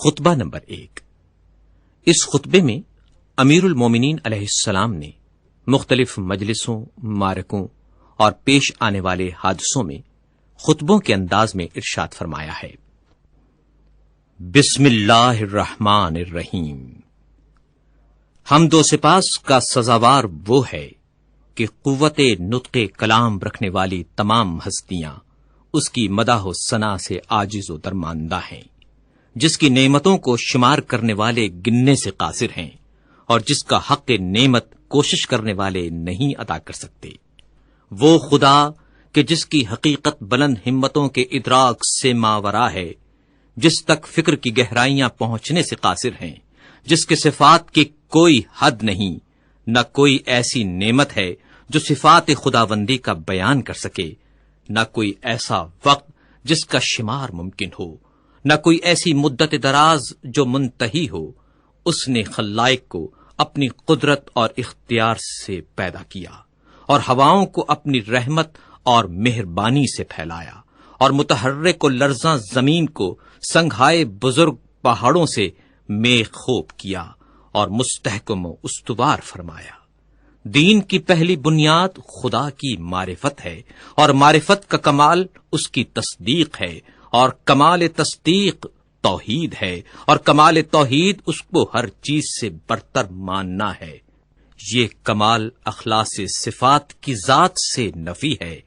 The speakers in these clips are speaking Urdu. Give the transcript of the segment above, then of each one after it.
خطبہ نمبر 1۔ اس خطبے میں امیر المومنین علیہ السلام نے مختلف مجلسوں، معرکوں اور پیش آنے والے حادثوں میں خطبوں کے انداز میں ارشاد فرمایا ہے۔ بسم اللہ الرحمن الرحیم۔ حمد و سپاس کا سزاوار وہ ہے کہ قوت نطق کلام رکھنے والی تمام ہستیاں اس کی مدح و ثنا سے عاجز و درماندہ ہیں، جس کی نعمتوں کو شمار کرنے والے گننے سے قاصر ہیں اور جس کا حق نعمت کوشش کرنے والے نہیں ادا کر سکتے۔ وہ خدا کہ جس کی حقیقت بلند ہمتوں کے ادراک سے ماورا ہے، جس تک فکر کی گہرائیاں پہنچنے سے قاصر ہیں، جس کے صفات کی کوئی حد نہیں، نہ کوئی ایسی نعمت ہے جو صفات خداوندی کا بیان کر سکے، نہ کوئی ایسا وقت جس کا شمار ممکن ہو، نہ کوئی ایسی مدت دراز جو منتہی ہو۔ اس نے خلائق کو اپنی قدرت اور اختیار سے پیدا کیا اور ہواؤں کو اپنی رحمت اور مہربانی سے پھیلایا اور متحرک و لرزاں زمین کو سنگھائے بزرگ پہاڑوں سے میخ خوب کیا اور مستحکم و استوار فرمایا۔ دین کی پہلی بنیاد خدا کی معرفت ہے اور معرفت کا کمال اس کی تصدیق ہے، اور کمال تصدیق توحید ہے، اور کمال توحید اس کو ہر چیز سے برتر ماننا ہے۔ یہ کمال اخلاص صفات کی ذات سے نفی ہے،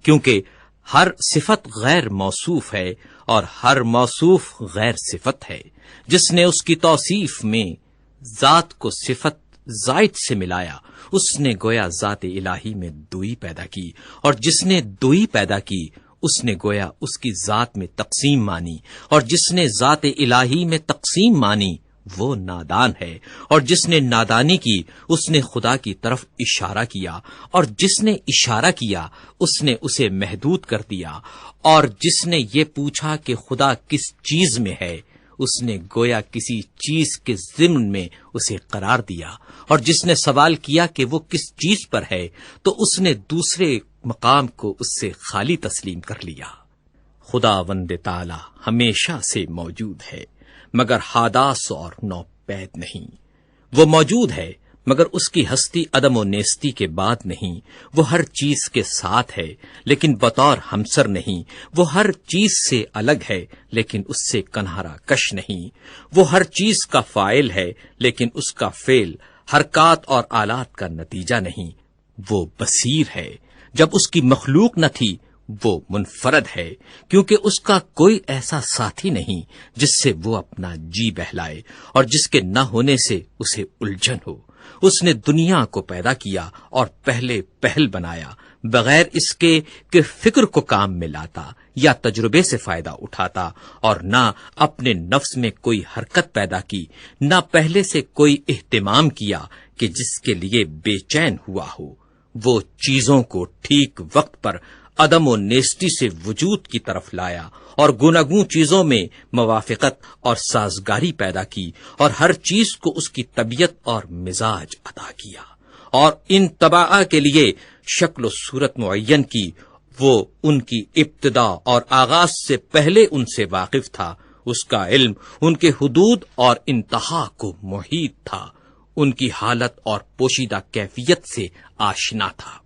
کیونکہ ہر صفت غیر موصوف ہے اور ہر موصوف غیر صفت ہے۔ جس نے اس کی توصیف میں ذات کو صفت زائد سے ملایا، اس نے گویا ذات الہی میں دوئی پیدا کی، اور جس نے دوئی پیدا کی اس نے گویا اس کی ذات میں تقسیم مانی، اور جس نے ذات الہی میں تقسیم مانی وہ نادان ہے، اور جس نے نادانی کی اس نے خدا کی طرف اشارہ کیا، اور جس نے اشارہ کیا اس نے اسے محدود کر دیا، اور جس نے یہ پوچھا کہ خدا کس چیز میں ہے اس نے گویا کسی چیز کے ضمن میں اسے قرار دیا، اور جس نے سوال کیا کہ وہ کس چیز پر ہے تو اس نے دوسرے مقام کو اس سے خالی تسلیم کر لیا۔ خداوند تعالی ہمیشہ سے موجود ہے مگر حادث اور نوپید نہیں۔ وہ موجود ہے مگر اس کی ہستی عدم و نیستی کے بعد نہیں۔ وہ ہر چیز کے ساتھ ہے لیکن بطور ہمسر نہیں۔ وہ ہر چیز سے الگ ہے لیکن اس سے کنہارا کش نہیں۔ وہ ہر چیز کا فاعل ہے لیکن اس کا فعل حرکات اور آلات کا نتیجہ نہیں۔ وہ بصیر ہے، جب اس کی مخلوق نہ تھی وہ منفرد ہے، کیونکہ اس کا کوئی ایسا ساتھی نہیں جس سے وہ اپنا جی بہلائے اور جس کے نہ ہونے سے اسے الجھن ہو۔ اس نے دنیا کو پیدا کیا اور پہلے پہل بنایا، بغیر اس کے کہ فکر کو کام میں لاتا یا تجربے سے فائدہ اٹھاتا، اور نہ اپنے نفس میں کوئی حرکت پیدا کی، نہ پہلے سے کوئی اہتمام کیا کہ جس کے لیے بے چین ہوا ہو۔ وہ چیزوں کو ٹھیک وقت پر عدم و نیستی سے وجود کی طرف لایا اور گوناگوں چیزوں میں موافقت اور سازگاری پیدا کی، اور ہر چیز کو اس کی طبیعت اور مزاج عطا کیا، اور ان طباع کے لیے شکل و صورت معین کی۔ وہ ان کی ابتدا اور آغاز سے پہلے ان سے واقف تھا۔ اس کا علم ان کے حدود اور انتہا کو محیط تھا، ان کی حالت اور پوشیدہ کیفیت سے آشنا تھا۔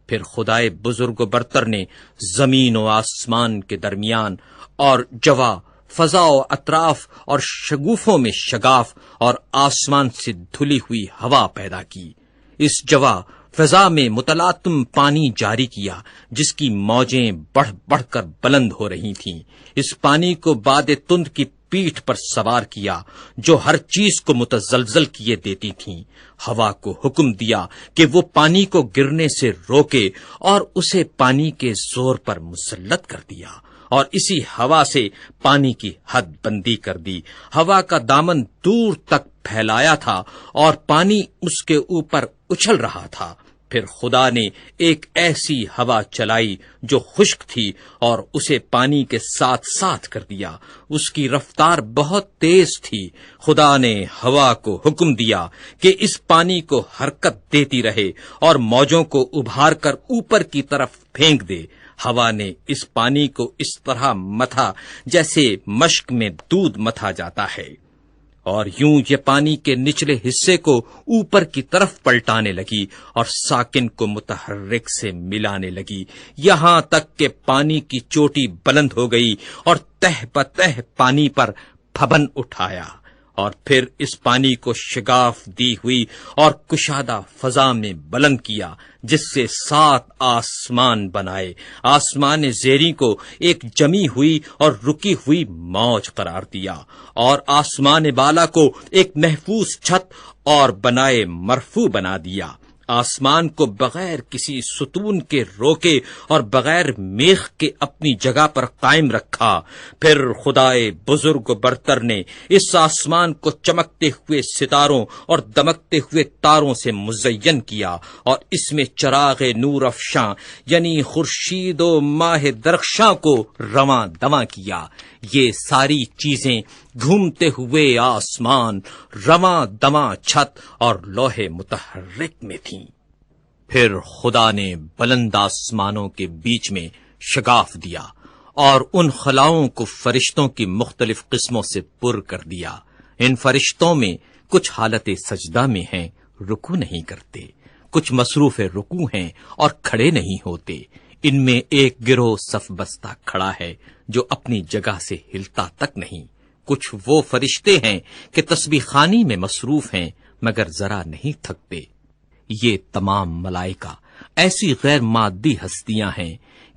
پھر خدائے بزرگ و برتر نے زمین و آسمان کے درمیان اور جوا، فضا و اطراف اور شگوفوں میں شگاف اور آسمان سے دھلی ہوئی ہوا پیدا کی۔ اس جوا فضا میں متلاطم پانی جاری کیا جس کی موجیں بڑھ بڑھ کر بلند ہو رہی تھیں۔ اس پانی کو باد تند کی پیٹھ پر سوار کیا جو ہر چیز کو متزلزل کیے دیتی تھیں۔ ہوا کو حکم دیا کہ وہ پانی کو گرنے سے روکے اور اسے پانی کے زور پر مسلط کر دیا، اور اسی ہوا سے پانی کی حد بندی کر دی۔ ہوا کا دامن دور تک پھیلایا تھا اور پانی اس کے اوپر اچھل رہا تھا۔ پھر خدا نے ایک ایسی ہوا چلائی جو خشک تھی اور اسے پانی کے ساتھ ساتھ کر دیا۔ اس کی رفتار بہت تیز تھی۔ خدا نے ہوا کو حکم دیا کہ اس پانی کو حرکت دیتی رہے اور موجوں کو ابھار کر اوپر کی طرف پھینک دے۔ ہوا نے اس پانی کو اس طرح متھا جیسے مشک میں دودھ متھا جاتا ہے، اور یوں یہ پانی کے نچلے حصے کو اوپر کی طرف پلٹانے لگی اور ساکن کو متحرک سے ملانے لگی، یہاں تک کہ پانی کی چوٹی بلند ہو گئی اور تہ بتہ پانی پر پھبن اٹھایا، اور پھر اس پانی کو شگاف دی ہوئی اور کشادہ فضا میں بلند کیا، جس سے 7 آسمان بنائے، آسمان زیریں کو ایک جمی ہوئی اور رکی ہوئی موج قرار دیا، اور آسمان بالا کو ایک محفوظ چھت اور بنائے مرفوع بنا دیا، آسمان کو بغیر کسی ستون کے روکے اور بغیر میخ کے اپنی جگہ پر قائم رکھا۔ پھر خدائے بزرگ و برتر نے اس آسمان کو چمکتے ہوئے ستاروں اور دمکتے ہوئے تاروں سے مزین کیا، اور اس میں چراغ نور افشاں یعنی خورشید و ماہ درخشاں کو رواں دواں کیا۔ یہ ساری چیزیں گھومتے ہوئے آسمان، رواں دواں چھت اور لوح متحرک میں تھیں۔ پھر خدا نے بلند آسمانوں کے بیچ میں شگاف دیا اور ان خلاؤں کو فرشتوں کی مختلف قسموں سے پر کر دیا۔ ان فرشتوں میں کچھ حالت سجدہ میں ہیں، رکوع نہیں کرتے، کچھ مصروف رکوع ہیں اور کھڑے نہیں ہوتے۔ ان میں ایک گروہ صف بستہ کھڑا ہے جو اپنی جگہ سے ہلتا تک نہیں۔ کچھ وہ فرشتے ہیں کہ تسبیح خوانی میں مصروف ہیں مگر ذرا نہیں تھکتے۔ یہ تمام ملائکہ ایسی غیر مادی ہستیاں ہیں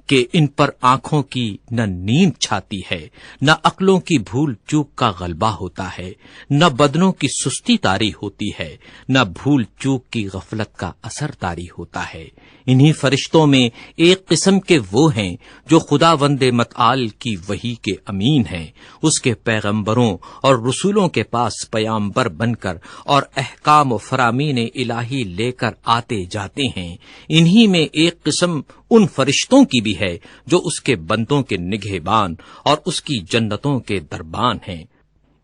کہ ان پر آنکھوں کی نہ نیند چھاتی ہے، نہ عقلوں کی بھول چوک کا غلبہ ہوتا ہے، نہ بدنوں کی سستی طاری ہوتی ہے، نہ بھول چوک کی غفلت کا اثر طاری ہوتا ہے۔ انہی فرشتوں میں ایک قسم کے وہ ہیں جو خداوند متعال کی وحی کے امین ہیں، اس کے پیغمبروں اور رسولوں کے پاس پیامبر بن کر اور احکام و فرامین الہی لے کر آتے جاتے ہیں۔ انہی میں ایک قسم ان فرشتوں کی بھی ہے جو اس کے بندوں کے نگہبان اور اس کی جنتوں کے دربان ہیں۔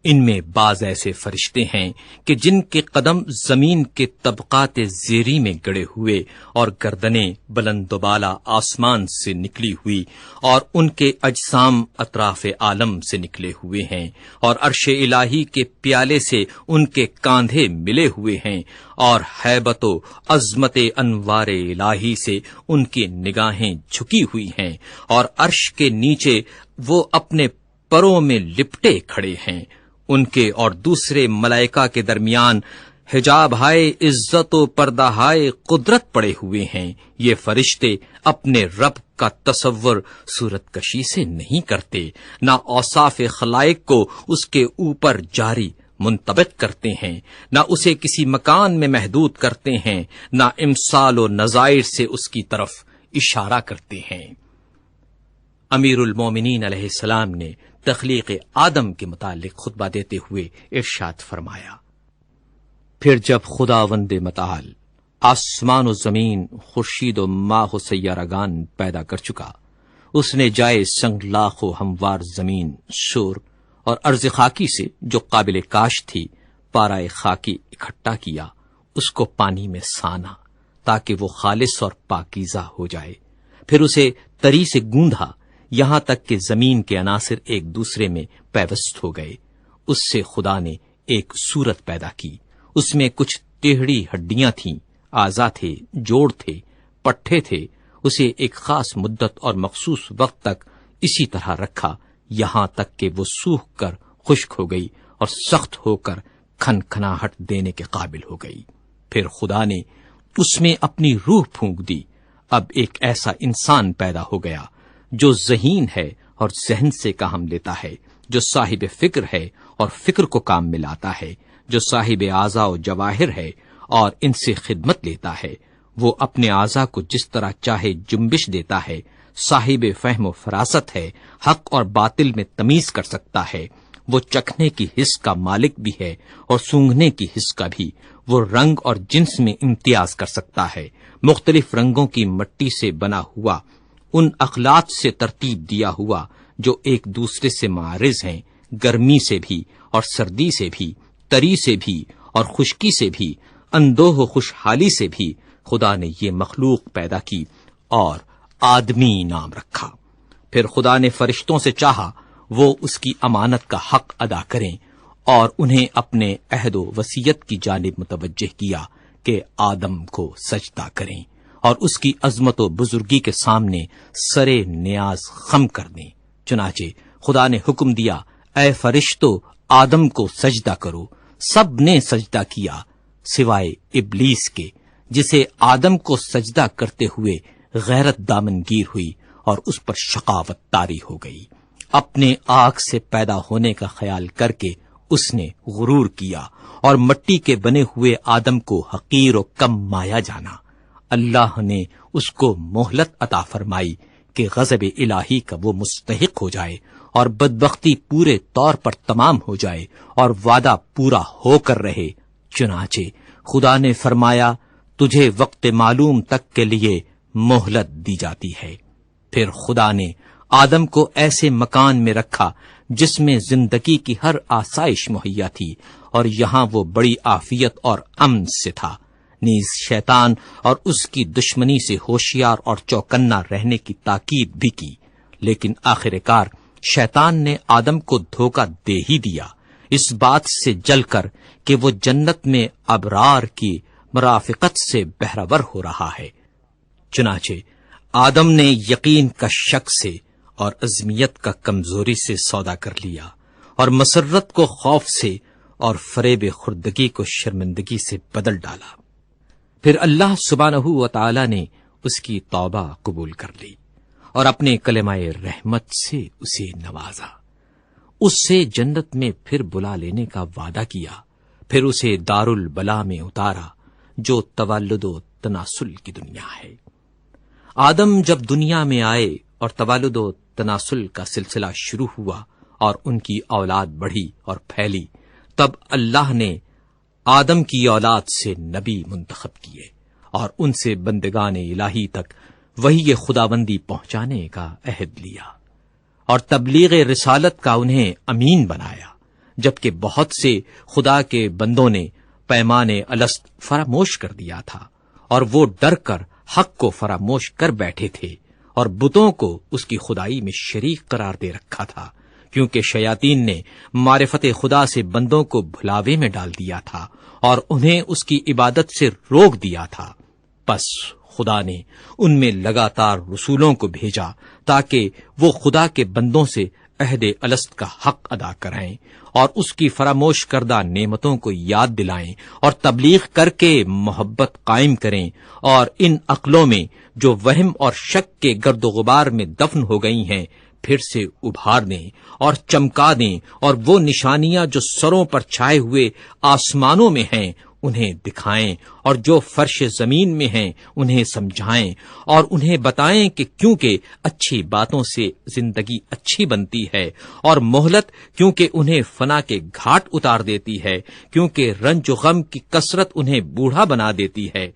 ان میں بعض ایسے فرشتے ہیں کہ جن کے قدم زمین کے طبقات زیریں میں گڑے ہوئے اور گردنیں بلند و بالا آسمان سے نکلی ہوئی، اور ان کے اجسام اطراف عالم سے نکلے ہوئے ہیں، اور عرش الہی کے پیالے سے ان کے کاندھے ملے ہوئے ہیں، اور ہیبت و عظمت انوار الہی سے ان کی نگاہیں جھکی ہوئی ہیں، اور عرش کے نیچے وہ اپنے پروں میں لپٹے کھڑے ہیں۔ ان کے اور دوسرے ملائکہ کے درمیان حجاب ہائے عزت و پردہ ہائے قدرت پڑے ہوئے ہیں۔ یہ فرشتے اپنے رب کا تصور صورت کشی سے نہیں کرتے، نہ اوصاف خلائق کو اس کے اوپر جاری منطبق کرتے ہیں، نہ اسے کسی مکان میں محدود کرتے ہیں، نہ امثال و نظائر سے اس کی طرف اشارہ کرتے ہیں۔ امیر المومنین علیہ السلام نے تخلیق آدم کے متعلق خطبہ دیتے ہوئے ارشاد فرمایا، پھر جب خداوند متعال آسمان و زمین، خورشید و ماہ و سیارگان پیدا کر چکا، اس نے جائے سنگلاخ و ہموار زمین، شور اور ارض خاکی سے جو قابل کاشت تھی پارائے خاکی اکٹھا کیا، اس کو پانی میں سانا تاکہ وہ خالص اور پاکیزہ ہو جائے، پھر اسے تری سے گوندھا یہاں تک کہ زمین کے عناصر ایک دوسرے میں پیوست ہو گئے۔ اس سے خدا نے ایک صورت پیدا کی، اس میں کچھ ٹیڑھی ہڈیاں تھیں، اعضا تھے، جوڑ تھے، پٹھے تھے۔ اسے ایک خاص مدت اور مخصوص وقت تک اسی طرح رکھا، یہاں تک کہ وہ سوکھ کر خشک ہو گئی اور سخت ہو کر کھنکھناہٹ دینے کے قابل ہو گئی۔ پھر خدا نے اس میں اپنی روح پھونک دی۔ اب ایک ایسا انسان پیدا ہو گیا جو ذہین ہے اور ذہن سے کام لیتا ہے، جو صاحب فکر ہے اور فکر کو کام میں لاتا ہے، جو صاحب اعضاء و جواہر ہے اور ان سے خدمت لیتا ہے۔ وہ اپنے اعضاء کو جس طرح چاہے جنبش دیتا ہے، صاحب فہم و فراست ہے، حق اور باطل میں تمیز کر سکتا ہے۔ وہ چکھنے کی حس کا مالک بھی ہے اور سونگھنے کی حس کا بھی۔ وہ رنگ اور جنس میں امتیاز کر سکتا ہے، مختلف رنگوں کی مٹی سے بنا ہوا، ان اخلاط سے ترتیب دیا ہوا جو ایک دوسرے سے معارض ہیں، گرمی سے بھی اور سردی سے بھی، تری سے بھی اور خشکی سے بھی، اندوہ و خوشحالی سے بھی۔ خدا نے یہ مخلوق پیدا کی اور آدمی نام رکھا۔ پھر خدا نے فرشتوں سے چاہا وہ اس کی امانت کا حق ادا کریں اور انہیں اپنے عہد و وصیت کی جانب متوجہ کیا کہ آدم کو سجدہ کریں اور اس کی عظمت و بزرگی کے سامنے سرے نیاز خم کر دیں۔ چنانچہ خدا نے حکم دیا، اے فرشتو آدم کو سجدہ کرو۔ سب نے سجدہ کیا سوائے ابلیس کے، جسے آدم کو سجدہ کرتے ہوئے غیرت دامنگیر ہوئی اور اس پر شقاوت طاری ہو گئی۔ اپنے آگ سے پیدا ہونے کا خیال کر کے اس نے غرور کیا اور مٹی کے بنے ہوئے آدم کو حقیر و کم مایا جانا۔ اللہ نے اس کو مہلت عطا فرمائی کہ غضب الہی کا وہ مستحق ہو جائے اور بدبختی پورے طور پر تمام ہو جائے اور وعدہ پورا ہو کر رہے۔ چنانچہ خدا نے فرمایا، تجھے وقت معلوم تک کے لیے مہلت دی جاتی ہے۔ پھر خدا نے آدم کو ایسے مکان میں رکھا جس میں زندگی کی ہر آسائش مہیا تھی، اور یہاں وہ بڑی عافیت اور امن سے تھا۔ نیز شیطان اور اس کی دشمنی سے ہوشیار اور چوکنا رہنے کی تاکید بھی کی، لیکن آخر کار شیطان نے آدم کو دھوکہ دے ہی دیا، اس بات سے جل کر کہ وہ جنت میں ابرار کی مرافقت سے بہرور ہو رہا ہے۔ چنانچہ آدم نے یقین کا شک سے اور عزمیت کا کمزوری سے سودا کر لیا، اور مسرت کو خوف سے اور فریب خردگی کو شرمندگی سے بدل ڈالا۔ پھر اللہ سبحانہ و تعالی نے اس کی توبہ قبول کر لی اور اپنے کلمہ رحمت سے اسے نوازا، اس سے جنت میں پھر بلا لینے کا وعدہ کیا، پھر اسے دار البلا میں اتارا جو تولد و تناسل کی دنیا ہے۔ آدم جب دنیا میں آئے اور تولد و تناسل کا سلسلہ شروع ہوا اور ان کی اولاد بڑھی اور پھیلی، تب اللہ نے آدم کی اولاد سے نبی منتخب کیے اور ان سے بندگان الہی تک وحی خداوندی پہنچانے کا عہد لیا اور تبلیغ رسالت کا انہیں امین بنایا، جبکہ بہت سے خدا کے بندوں نے پیمان الست فراموش کر دیا تھا اور وہ ڈر کر حق کو فراموش کر بیٹھے تھے اور بتوں کو اس کی خدائی میں شریک قرار دے رکھا تھا، کیونکہ شیاطین نے معرفت خدا سے بندوں کو بھلاوے میں ڈال دیا تھا اور انہیں اس کی عبادت سے روک دیا تھا۔ پس خدا نے ان میں لگاتار رسولوں کو بھیجا تاکہ وہ خدا کے بندوں سے عہد الست کا حق ادا کرائیں اور اس کی فراموش کردہ نعمتوں کو یاد دلائیں اور تبلیغ کر کے محبت قائم کریں، اور ان عقلوں میں جو وہم اور شک کے گرد و غبار میں دفن ہو گئی ہیں پھر سے ابھار دیں اور چمکا دیں، اور وہ نشانیاں جو سروں پر چھائے ہوئے آسمانوں میں ہیں انہیں دکھائیں، اور جو فرش زمین میں ہیں انہیں سمجھائیں، اور انہیں بتائیں کہ کیونکہ اچھی باتوں سے زندگی اچھی بنتی ہے، اور مہلت کیونکہ انہیں فنا کے گھاٹ اتار دیتی ہے، کیونکہ رنج و غم کی کثرت انہیں بوڑھا بنا دیتی ہے،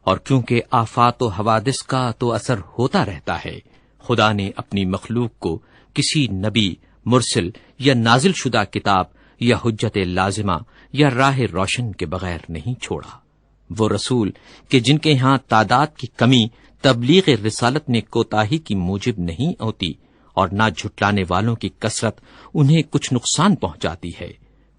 اور کیونکہ آفات و حوادث کا تو اثر ہوتا رہتا ہے۔ خدا نے اپنی مخلوق کو کسی نبی، مرسل یا نازل شدہ کتاب یا حجت لازمہ یا راہ روشن کے بغیر نہیں چھوڑا۔ وہ رسول کہ جن کے ہاں تعداد کی کمی تبلیغ رسالت میں کوتاہی کی موجب نہیں ہوتی، اور نہ جھٹلانے والوں کی کثرت انہیں کچھ نقصان پہنچاتی ہے۔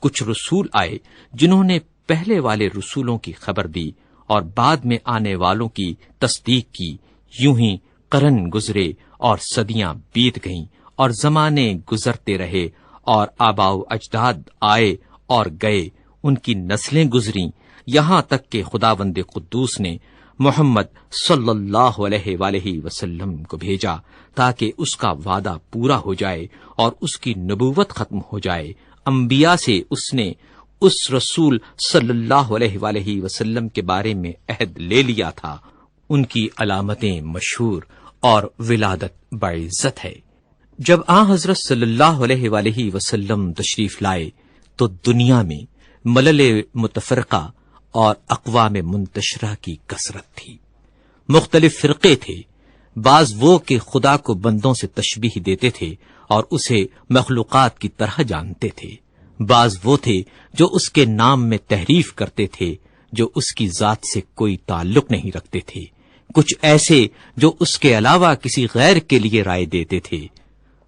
کچھ رسول آئے جنہوں نے پہلے والے رسولوں کی خبر دی اور بعد میں آنے والوں کی تصدیق کی، یوں ہی قرن گزرے اور صدیاں بیت گئیں اور زمانے گزرتے رہے اور آباء و اجداد آئے اور گئے، ان کی نسلیں گزریں، یہاں تک کہ خداوند قدوس نے محمد صلی اللہ علیہ وآلہ وسلم کو بھیجا تاکہ اس کا وعدہ پورا ہو جائے اور اس کی نبوت ختم ہو جائے۔ انبیاء سے اس نے اس رسول صلی اللہ علیہ وآلہ وسلم کے بارے میں عہد لے لیا تھا، ان کی علامتیں مشہور اور ولادت باعزت ہے۔ جب حضرت صلی اللہ علیہ وآلہ وسلم تشریف لائے تو دنیا میں ملل متفرقہ اور اقوام منتشرہ کی کثرت تھی۔ مختلف فرقے تھے، بعض وہ کہ خدا کو بندوں سے تشبیہ دیتے تھے اور اسے مخلوقات کی طرح جانتے تھے، بعض وہ تھے جو اس کے نام میں تحریف کرتے تھے جو اس کی ذات سے کوئی تعلق نہیں رکھتے تھے، کچھ ایسے جو اس کے علاوہ کسی غیر کے لیے رائے دیتے تھے۔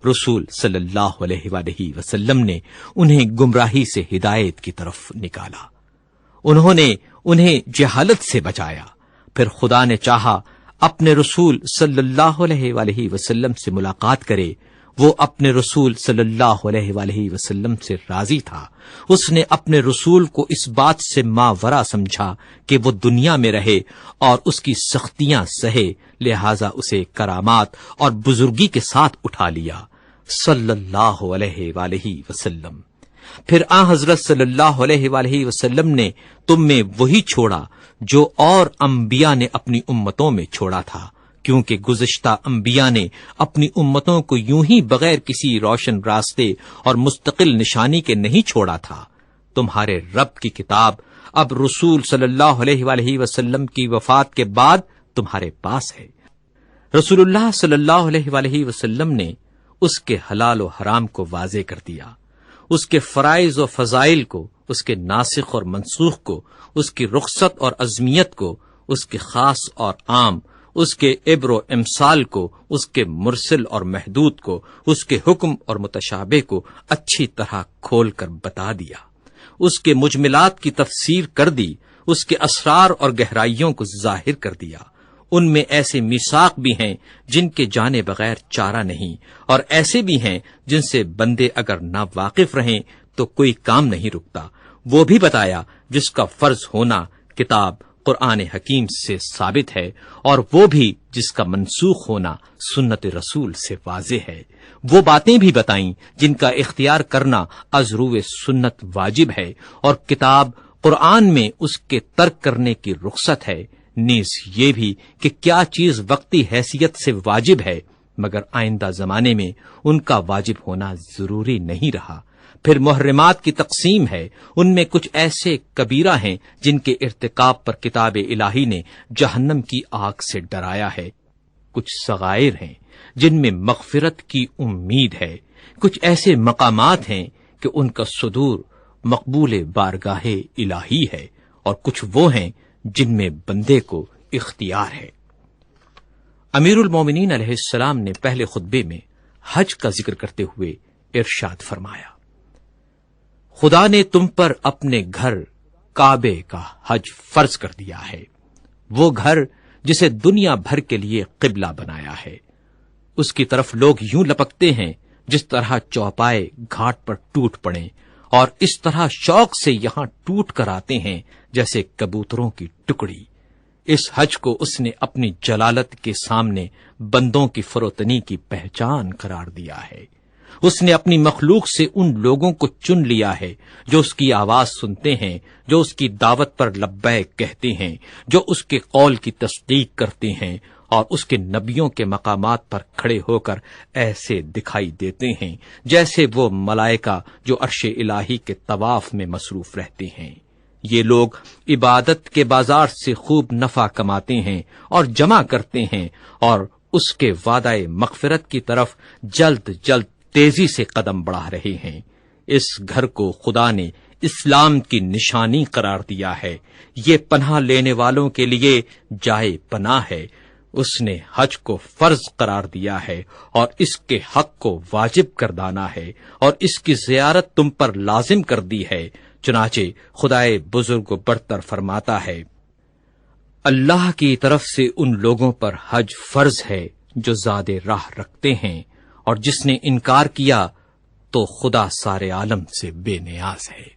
رسول صلی اللہ علیہ وآلہ وسلم نے انہیں گمراہی سے ہدایت کی طرف نکالا، انہوں نے انہیں جہالت سے بچایا۔ پھر خدا نے چاہا اپنے رسول صلی اللہ علیہ وآلہ وسلم سے ملاقات کرے، وہ اپنے رسول صلی اللہ علیہ وآلہ وسلم سے راضی تھا۔ اس نے اپنے رسول کو اس بات سے ماورا سمجھا کہ وہ دنیا میں رہے اور اس کی سختیاں سہے، لہذا اسے کرامات اور بزرگی کے ساتھ اٹھا لیا صلی اللہ علیہ وآلہ وسلم۔ پھر حضرت صلی اللہ علیہ وآلہ وسلم نے تم میں وہی چھوڑا جو اور انبیاء نے اپنی امتوں میں چھوڑا تھا، کیونکہ گزشتہ انبیاء نے اپنی امتوں کو یوں ہی بغیر کسی روشن راستے اور مستقل نشانی کے نہیں چھوڑا تھا۔ تمہارے رب کی کتاب اب رسول صلی اللہ علیہ وآلہ وسلم کی وفات کے بعد تمہارے پاس ہے۔ رسول اللہ صلی اللہ علیہ وآلہ وسلم نے اس کے حلال و حرام کو واضح کر دیا، اس کے فرائض و فضائل کو، اس کے ناسخ اور منسوخ کو، اس کی رخصت اور عظمیت کو، اس کے خاص اور عام، اس کے عبر و امثال کو، اس کے مرسل اور محدود کو، اس کے حکم اور متشابہ کو اچھی طرح کھول کر بتا دیا، اس کے مجملات کی تفسیر کر دی، اس کے اسرار اور گہرائیوں کو ظاہر کر دیا۔ ان میں ایسے میثاق بھی ہیں جن کے جانے بغیر چارہ نہیں، اور ایسے بھی ہیں جن سے بندے اگر نا واقف رہیں تو کوئی کام نہیں رکتا۔ وہ بھی بتایا جس کا فرض ہونا کتاب قرآن حکیم سے ثابت ہے، اور وہ بھی جس کا منسوخ ہونا سنت رسول سے واضح ہے۔ وہ باتیں بھی بتائیں جن کا اختیار کرنا از روئے سنت واجب ہے، اور کتاب قرآن میں اس کے ترک کرنے کی رخصت ہے، نیز یہ بھی کہ کیا چیز وقتی حیثیت سے واجب ہے مگر آئندہ زمانے میں ان کا واجب ہونا ضروری نہیں رہا۔ پھر محرمات کی تقسیم ہے، ان میں کچھ ایسے کبیرہ ہیں جن کے ارتکاب پر کتاب الہی نے جہنم کی آگ سے ڈرایا ہے، کچھ صغائر ہیں جن میں مغفرت کی امید ہے، کچھ ایسے مقامات ہیں کہ ان کا صدور مقبول بارگاہ الہی ہے، اور کچھ وہ ہیں جن میں بندے کو اختیار ہے۔ امیر المومنین علیہ السلام نے پہلے خطبے میں حج کا ذکر کرتے ہوئے ارشاد فرمایا، خدا نے تم پر اپنے گھر کعبے کا حج فرض کر دیا ہے، وہ گھر جسے دنیا بھر کے لیے قبلہ بنایا ہے۔ اس کی طرف لوگ یوں لپکتے ہیں جس طرح چوپائے گھاٹ پر ٹوٹ پڑیں، اور اس طرح شوق سے یہاں ٹوٹ کر آتے ہیں جیسے کبوتروں کی ٹکڑی۔ اس حج کو اس نے اپنی جلالت کے سامنے بندوں کی فروتنی کی پہچان قرار دیا ہے۔ اس نے اپنی مخلوق سے ان لوگوں کو چن لیا ہے جو اس کی آواز سنتے ہیں، جو اس کی دعوت پر لبیک کہتے ہیں، جو اس کے قول کی تصدیق کرتے ہیں، اور اس کے نبیوں کے مقامات پر کھڑے ہو کر ایسے دکھائی دیتے ہیں جیسے وہ ملائکہ جو عرش الہی کے طواف میں مصروف رہتے ہیں۔ یہ لوگ عبادت کے بازار سے خوب نفع کماتے ہیں اور جمع کرتے ہیں، اور اس کے وعدہ مغفرت کی طرف جلد جلد تیزی سے قدم بڑھا رہے ہیں۔ اس گھر کو خدا نے اسلام کی نشانی قرار دیا ہے، یہ پناہ لینے والوں کے لیے جائے پناہ ہے۔ اس نے حج کو فرض قرار دیا ہے اور اس کے حق کو واجب کردانا ہے، اور اس کی زیارت تم پر لازم کر دی ہے۔ چنانچہ خدائے بزرگ و برتر فرماتا ہے، اللہ کی طرف سے ان لوگوں پر حج فرض ہے جو زاد راہ رکھتے ہیں، اور جس نے انکار کیا تو خدا سارے عالم سے بے نیاز ہے۔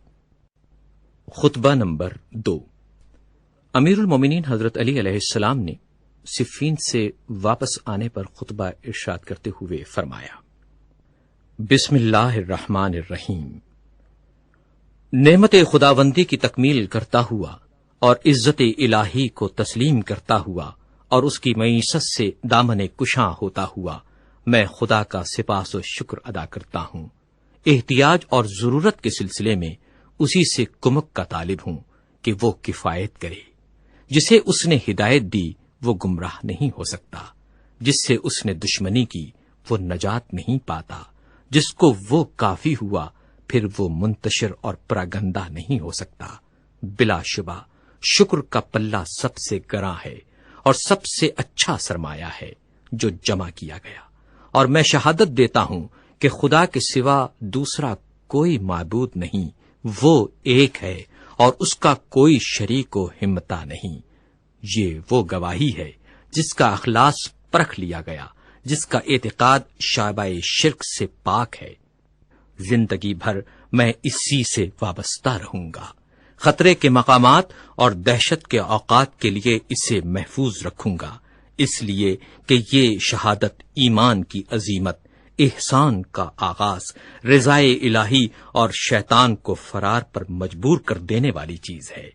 خطبہ نمبر 2۔ امیر المومنین حضرت علی علیہ السلام نے صفین سے واپس آنے پر خطبہ ارشاد کرتے ہوئے فرمایا، بسم اللہ الرحمن الرحیم۔ نعمت خداوندی کی تکمیل کرتا ہوا اور عزت الہی کو تسلیم کرتا ہوا اور اس کی معیشت سے دامن کشاں ہوتا ہوا میں خدا کا سپاس و شکر ادا کرتا ہوں۔ احتیاج اور ضرورت کے سلسلے میں اسی سے کمک کا طالب ہوں کہ وہ کفایت کرے۔ جسے اس نے ہدایت دی وہ گمراہ نہیں ہو سکتا، جس سے اس نے دشمنی کی وہ نجات نہیں پاتا، جس کو وہ کافی ہوا پھر وہ منتشر اور پراگندہ نہیں ہو سکتا۔ بلا شبہ شکر کا پلہ سب سے گراں ہے، اور سب سے اچھا سرمایہ ہے جو جمع کیا گیا، اور میں شہادت دیتا ہوں کہ خدا کے سوا دوسرا کوئی معبود نہیں، وہ ایک ہے اور اس کا کوئی شریک و ہمتا نہیں۔ یہ وہ گواہی ہے جس کا اخلاص پرکھ لیا گیا، جس کا اعتقاد شعبہ شرک سے پاک ہے۔ زندگی بھر میں اسی سے وابستہ رہوں گا، خطرے کے مقامات اور دہشت کے اوقات کے لیے اسے محفوظ رکھوں گا، اس لیے کہ یہ شہادت ایمان کی عظیمت، احسان کا آغاز، رضائے الہی اور شیطان کو فرار پر مجبور کر دینے والی چیز ہے۔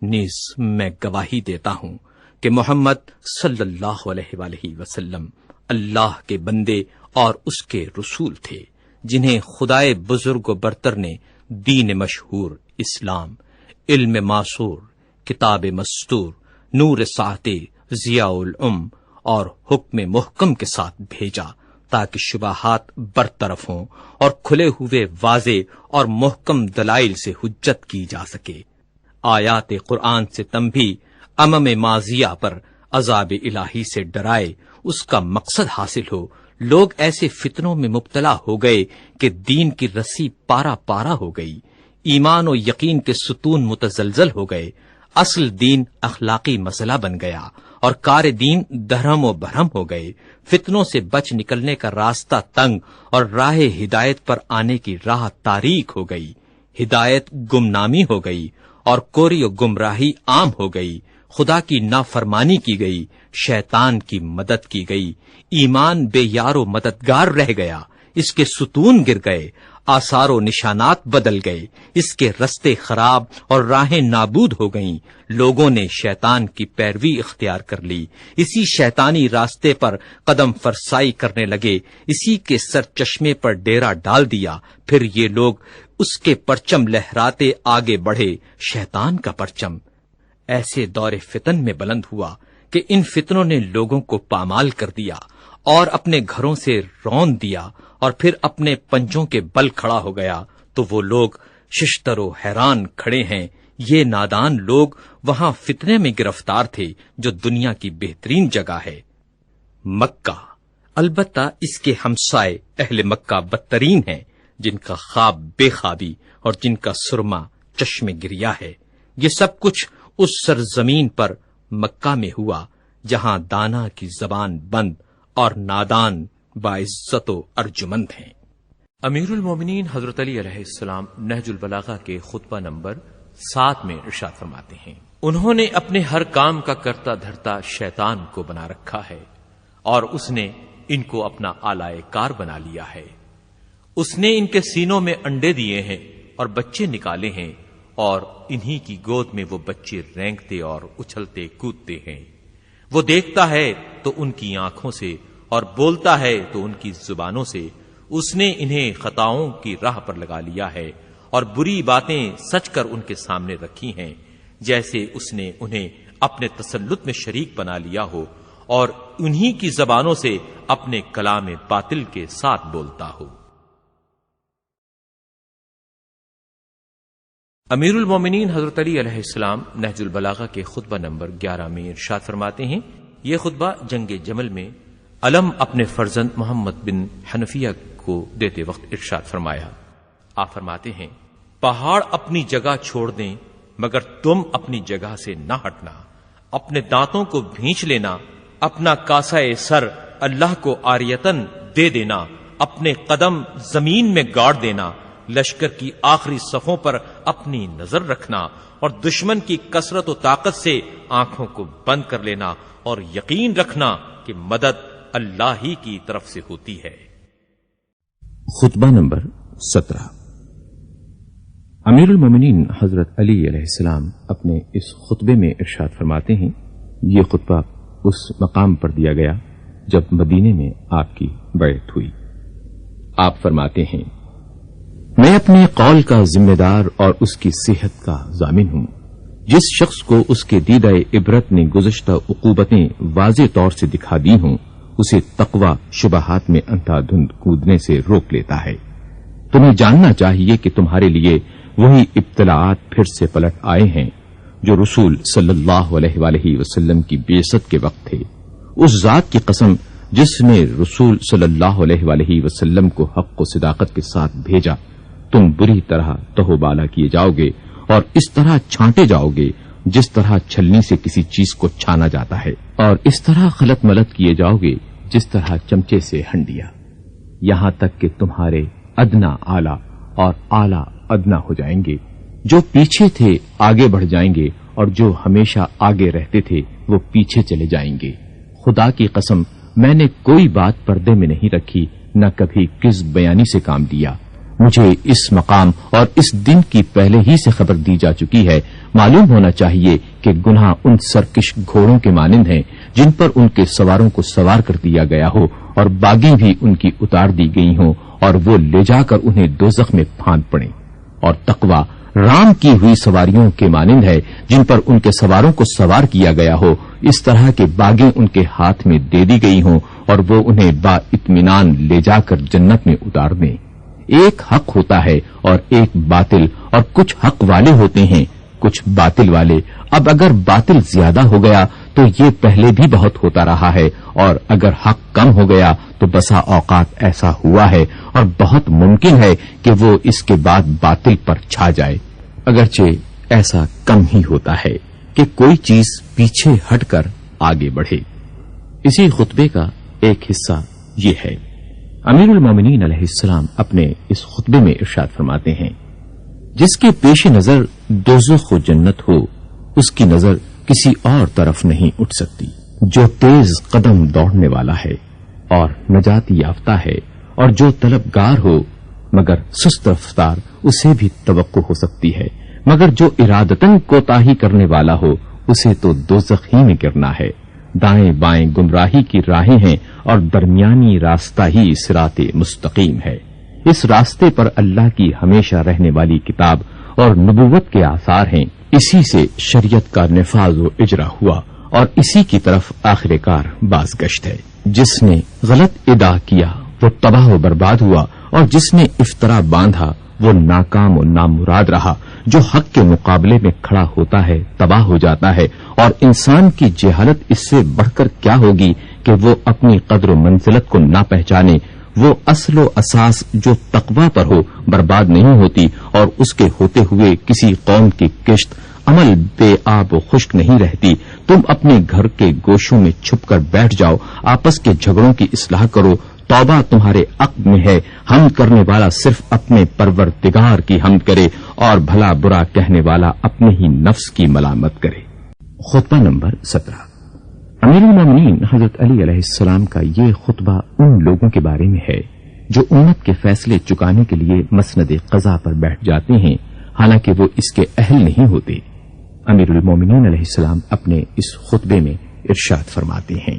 نیز میں گواہی دیتا ہوں کہ محمد صلی اللہ علیہ وآلہ وسلم اللہ کے بندے اور اس کے رسول تھے، جنہیں خدائے بزرگ و برتر نے دین مشہور اسلام، علم معصور، کتاب مستور، نور ساطع، ضیاء العم اور حکم محکم کے ساتھ بھیجا، تاکہ شبہات برطرف ہوں اور کھلے ہوئے واضح اور محکم دلائل سے حجت کی جا سکے۔ آیات قرآن سے تنبیہ امم ماضیہ پر عذاب الہی سے ڈرائے، اس کا مقصد حاصل ہو۔ لوگ ایسے فتنوں میں مبتلا ہو گئے کہ دین کی رسی پارا پارا ہو گئی، ایمان و یقین کے ستون متزلزل ہو گئے، اصل دین اخلاقی مسئلہ بن گیا اور کار دین دھرم و بھرم ہو گئے۔ فتنوں سے بچ نکلنے کا راستہ تنگ اور راہ ہدایت پر آنے کی راہ تاریک ہو گئی، ہدایت گمنامی ہو گئی اور کوری و گمراہی عام ہو گئی، خدا کی نافرمانی کی گئی، شیطان کی مدد کی گئی، ایمان بے یار و مددگار رہ گیا، اس کے ستون گر گئے، آثار و نشانات بدل گئے، اس کے رستے خراب اور راہیں نابود ہو گئیں۔ لوگوں نے شیطان کی پیروی اختیار کر لی، اسی شیطانی راستے پر قدم فرسائی کرنے لگے، اسی کے سر چشمے پر ڈیرا ڈال دیا۔ پھر یہ لوگ اس کے پرچم لہراتے آگے بڑھے، شیطان کا پرچم ایسے دور فتن میں بلند ہوا کہ ان فتنوں نے لوگوں کو پامال کر دیا اور اپنے گھروں سے رون دیا، اور پھر اپنے پنجوں کے بل کھڑا ہو گیا۔ تو وہ لوگ ششتر و حیران کھڑے ہیں، یہ نادان لوگ وہاں فتنے میں گرفتار تھے جو دنیا کی بہترین جگہ ہے، مکہ۔ البتہ اس کے ہمسائے اہل مکہ بدترین ہیں، جن کا خواب بے خوابی اور جن کا سرما چشم گریا ہے۔ یہ سب کچھ اس سرزمین پر مکہ میں ہوا جہاں دانا کی زبان بند اور نادان باعزت و ارجمند ہیں۔ امیر المومنین حضرت علی علیہ السلام نہج البلاغہ کے خطبہ نمبر 7 میں ارشاد فرماتے ہیں، انہوں نے اپنے ہر کام کا کرتا دھرتا شیطان کو بنا رکھا ہے، اور اس نے ان کو اپنا آلائے کار بنا لیا ہے۔ اس نے ان کے سینوں میں انڈے دیے ہیں اور بچے نکالے ہیں، اور انہی کی گود میں وہ بچے رینگتے اور اچھلتے کودتے ہیں۔ وہ دیکھتا ہے تو ان کی آنکھوں سے اور بولتا ہے تو ان کی زبانوں سے۔ اس نے انہیں خطاؤں کی راہ پر لگا لیا ہے اور بری باتیں سچ کر ان کے سامنے رکھی ہیں، جیسے اس نے انہیں اپنے تسلط میں شریک بنا لیا ہو اور انہی کی زبانوں سے اپنے کلام باطل کے ساتھ بولتا ہو۔ امیر المومنین حضرت علی علیہ السلام نہج البلاغہ کے خطبہ نمبر 11 میں ارشاد فرماتے ہیں، یہ خطبہ جنگ جمل میں علم اپنے فرزند محمد بن حنفیہ کو دیتے وقت ارشاد فرمایا۔ آپ فرماتے ہیں، پہاڑ اپنی جگہ چھوڑ دیں مگر تم اپنی جگہ سے نہ ہٹنا، اپنے دانتوں کو بھینچ لینا، اپنا کاسہ سر اللہ کو عاریتن دے دینا، اپنے قدم زمین میں گاڑ دینا، لشکر کی آخری صفوں پر اپنی نظر رکھنا اور دشمن کی کثرت و طاقت سے آنکھوں کو بند کر لینا، اور یقین رکھنا کہ مدد اللہ ہی کی طرف سے ہوتی ہے۔ خطبہ نمبر 17۔ امیر المومنین حضرت علی علیہ السلام اپنے اس خطبے میں ارشاد فرماتے ہیں، یہ خطبہ اس مقام پر دیا گیا جب مدینے میں آپ کی بیعت ہوئی۔ آپ فرماتے ہیں، میں اپنے قول کا ذمہ دار اور اس کی صحت کا ضامن ہوں۔ جس شخص کو اس کے دیدہ عبرت نے گزشتہ عقوبتیں واضح طور سے دکھا دی ہوں، اسے تقوی شبہات میں اندھا دھند کودنے سے روک لیتا ہے۔ تمہیں جاننا چاہیے کہ تمہارے لیے وہی ابتلاعات پھر سے پلٹ آئے ہیں، جو رسول صلی اللہ علیہ وآلہ وسلم کی بعثت کے وقت تھے، اس ذات کی قسم جس نے رسول صلی اللہ علیہ وآلہ وسلم کو حق و صداقت کے ساتھ بھیجا، تم بری طرح تہوبالا کیے جاؤ گے اور اس طرح چھانٹے جاؤ گے جس طرح چھلنی سے کسی چیز کو چھانا جاتا ہے، اور اس طرح خلط ملط کیے جاؤ گے جس طرح چمچے سے ہنڈیا، یہاں تک کہ تمہارے ادنا اعلی اور اعلی ادنا ہو جائیں گے، جو پیچھے تھے آگے بڑھ جائیں گے اور جو ہمیشہ آگے رہتے تھے وہ پیچھے چلے جائیں گے۔ خدا کی قسم میں نے کوئی بات پردے میں نہیں رکھی، نہ کبھی کذب بیانی سے کام دیا۔ مجھے اس مقام اور اس دن کی پہلے ہی سے خبر دی جا چکی ہے۔ معلوم ہونا چاہیے کہ گناہ ان سرکش گھوڑوں کے مانند ہیں جن پر ان کے سواروں کو سوار کر دیا گیا ہو اور باغیں بھی ان کی اتار دی گئی ہوں اور وہ لے جا کر انہیں دوزخ میں پھاند پڑیں، اور تقویٰ رام کی ہوئی سواریوں کے مانند ہے جن پر ان کے سواروں کو سوار کیا گیا ہو، اس طرح کے باغیں ان کے ہاتھ میں دے دی گئی ہوں اور وہ انہیں با اطمینان لے جا کر جنت میں اتار دیں۔ ایک حق ہوتا ہے اور ایک باطل، اور کچھ حق والے ہوتے ہیں کچھ باطل والے۔ اب اگر باطل زیادہ ہو گیا تو یہ پہلے بھی بہت ہوتا رہا ہے، اور اگر حق کم ہو گیا تو بسا اوقات ایسا ہوا ہے اور بہت ممکن ہے کہ وہ اس کے بعد باطل پر چھا جائے، اگرچہ ایسا کم ہی ہوتا ہے کہ کوئی چیز پیچھے ہٹ کر آگے بڑھے۔ اسی خطبے کا ایک حصہ یہ ہے۔ امیر المومنین علیہ السلام اپنے اس خطبے میں ارشاد فرماتے ہیں، جس کے پیش نظر دوزخ و جنت ہو اس کی نظر کسی اور طرف نہیں اٹھ سکتی۔ جو تیز قدم دوڑنے والا ہے اور نجات یافتہ ہے، اور جو طلبگار ہو مگر سست رفتار، اسے بھی توقع ہو سکتی ہے، مگر جو ارادتاً کوتاہی کرنے والا ہو اسے تو دوزخ ہی میں گرنا ہے۔ دائیں بائیں گمراہی کی راہیں ہیں اور درمیانی راستہ ہی صراط مستقیم ہے۔ اس راستے پر اللہ کی ہمیشہ رہنے والی کتاب اور نبوت کے آثار ہیں، اسی سے شریعت کا نفاذ و اجرا ہوا اور اسی کی طرف آخر کار بازگشت ہے۔ جس نے غلط ادا کیا وہ تباہ و برباد ہوا، اور جس نے افطرا باندھا وہ ناکام و نامراد رہا۔ جو حق کے مقابلے میں کھڑا ہوتا ہے تباہ ہو جاتا ہے، اور انسان کی جہالت اس سے بڑھ کر کیا ہوگی کہ وہ اپنی قدر و منزلت کو نہ پہچانے۔ وہ اصل و اساس جو تقویٰ پر ہو برباد نہیں ہوتی، اور اس کے ہوتے ہوئے کسی قوم کی کشت عمل بے آب و خشک نہیں رہتی۔ تم اپنے گھر کے گوشوں میں چھپ کر بیٹھ جاؤ، آپس کے جھگڑوں کی اصلاح کرو، توبہ تمہارے عقد میں ہے۔ حمد کرنے والا صرف اپنے پروردگار کی حمد کرے، اور بھلا برا کہنے والا اپنے ہی نفس کی ملامت کرے۔ خطبہ نمبر 17۔ امیر المومنین حضرت علی علیہ السلام کا یہ خطبہ ان لوگوں کے بارے میں ہے جو امت کے فیصلے چکانے کے لیے مسند قضا پر بیٹھ جاتے ہیں، حالانکہ وہ اس کے اہل نہیں ہوتے۔ امیر المومنین علیہ السلام اپنے اس خطبے میں ارشاد فرماتے ہیں،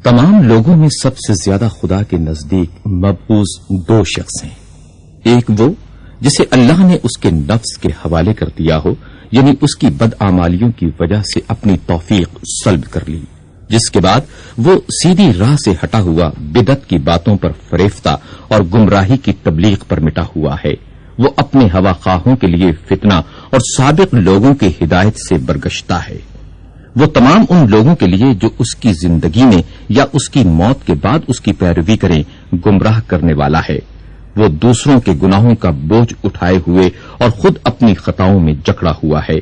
تمام لوگوں میں سب سے زیادہ خدا کے نزدیک مبعوث دو شخص ہیں، ایک وہ جسے اللہ نے اس کے نفس کے حوالے کر دیا ہو، یعنی اس کی بدعمالیوں کی وجہ سے اپنی توفیق سلب کر لی، جس کے بعد وہ سیدھی راہ سے ہٹا ہوا بدعت کی باتوں پر فریفتہ اور گمراہی کی تبلیغ پر مٹا ہوا ہے۔ وہ اپنے ہوا خواہوں کے لیے فتنہ اور سابق لوگوں کی ہدایت سے برگشتہ ہے۔ وہ تمام ان لوگوں کے لیے جو اس کی زندگی میں یا اس کی موت کے بعد اس کی پیروی کریں گمراہ کرنے والا ہے۔ وہ دوسروں کے گناہوں کا بوجھ اٹھائے ہوئے اور خود اپنی خطاؤں میں جکڑا ہوا ہے،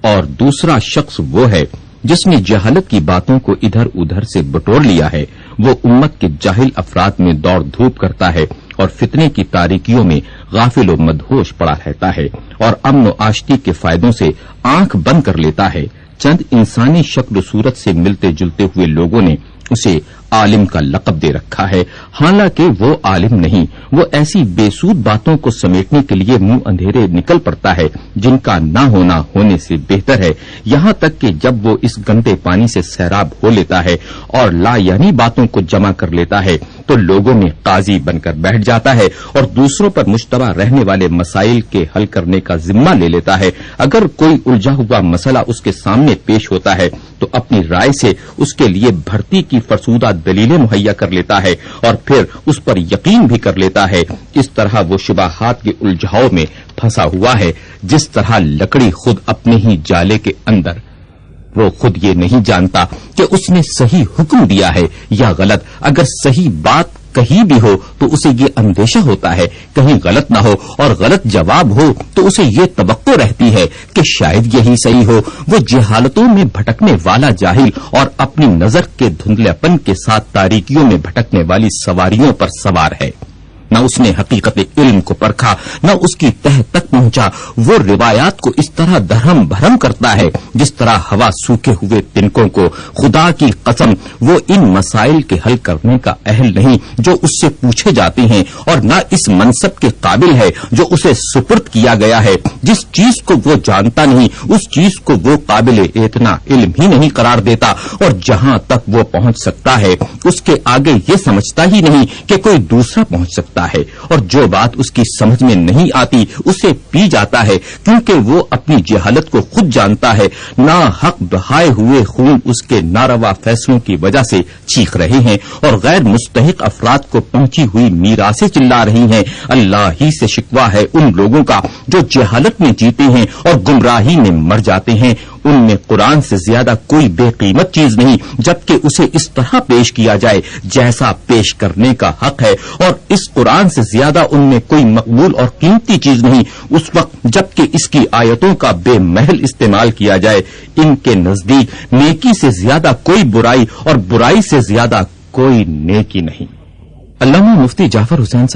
اور دوسرا شخص وہ ہے جس نے جہالت کی باتوں کو ادھر ادھر سے بٹور لیا ہے۔ وہ امت کے جاہل افراد میں دوڑ دھوپ کرتا ہے اور فتنے کی تاریکیوں میں غافل و مدہوش پڑا رہتا ہے، اور امن و آشتی کے فائدوں سے آنکھ بند کر لیتا ہے۔ چند انسانی شکل و صورت سے ملتے جلتے ہوئے لوگوں نے اسے عالم کا لقب دے رکھا ہے، حالانکہ وہ عالم نہیں۔ وہ ایسی بے سود باتوں کو سمیٹنے کے لیے منہ اندھیرے نکل پڑتا ہے جن کا نہ ہونا ہونے سے بہتر ہے، یہاں تک کہ جب وہ اس گندے پانی سے سیراب ہو لیتا ہے اور لا یعنی باتوں کو جمع کر لیتا ہے تو لوگوں میں قاضی بن کر بیٹھ جاتا ہے اور دوسروں پر مشتبہ رہنے والے مسائل کے حل کرنے کا ذمہ لے لیتا ہے۔ اگر کوئی الجھا ہوا مسئلہ اس کے سامنے پیش ہوتا ہے تو اپنی رائے سے اس کے لیے بھرتی کی فرسودہ دلیلیں مہیا کر لیتا ہے اور پھر اس پر یقین بھی کر لیتا ہے۔ اس طرح وہ شبہات کے الجھاؤ میں پھنسا ہوا ہے۔ جس طرح لکڑی خود اپنے ہی جالے کے اندر، وہ خود یہ نہیں جانتا کہ اس نے صحیح حکم دیا ہے یا غلط. اگر صحیح بات کہیں بھی ہو تو اسے یہ اندیشہ ہوتا ہے کہیں غلط نہ ہو، اور غلط جواب ہو تو اسے یہ توقع رہتی ہے کہ شاید یہی صحیح ہو. وہ جہالتوں میں بھٹکنے والا جاہل اور اپنی نظر کے دھندلےپن کے ساتھ تاریکیوں میں بھٹکنے والی سواریوں پر سوار ہے. نہ اس نے حقیقت علم کو پرکھا، نہ اس کی تہ تک پہنچا. وہ روایات کو اس طرح دھرم بھرم کرتا ہے جس طرح ہوا سوکھے ہوئے تنکوں کو. خدا کی قسم وہ ان مسائل کے حل کرنے کا اہل نہیں جو اس سے پوچھے جاتے ہیں، اور نہ اس منصب کے قابل ہے جو اسے سپرد کیا گیا ہے. جس چیز کو وہ جانتا نہیں اس چیز کو وہ قابل اتنا علم ہی نہیں قرار دیتا، اور جہاں تک وہ پہنچ سکتا ہے اس کے آگے یہ سمجھتا ہی نہیں کہ کوئی دوسرا پہنچ سکتا ہے. اور جو بات اس کی سمجھ میں نہیں آتی اسے پی جاتا ہے، کیونکہ وہ اپنی جہالت کو خود جانتا ہے. نا حق بہائے ہوئے خون اس کے ناروا فیصلوں کی وجہ سے چیخ رہے ہیں، اور غیر مستحق افراد کو پہنچی ہوئی میراثیں چلا رہی ہیں. اللہ ہی سے شکوہ ہے ان لوگوں کا جو جہالت میں جیتے ہیں اور گمراہی میں مر جاتے ہیں. ان میں قرآن سے زیادہ کوئی بے قیمت چیز نہیں، جبکہ اسے اس طرح پیش کیا جائے جیسا پیش کرنے کا حق ہے، اور اس قرآن سے زیادہ ان میں کوئی مقبول اور قیمتی چیز نہیں اس وقت جبکہ اس کی آیتوں کا بے محل استعمال کیا جائے. ان کے نزدیک نیکی سے زیادہ کوئی برائی اور برائی سے زیادہ کوئی نیکی نہیں. علامہ مفتی جعفر حسین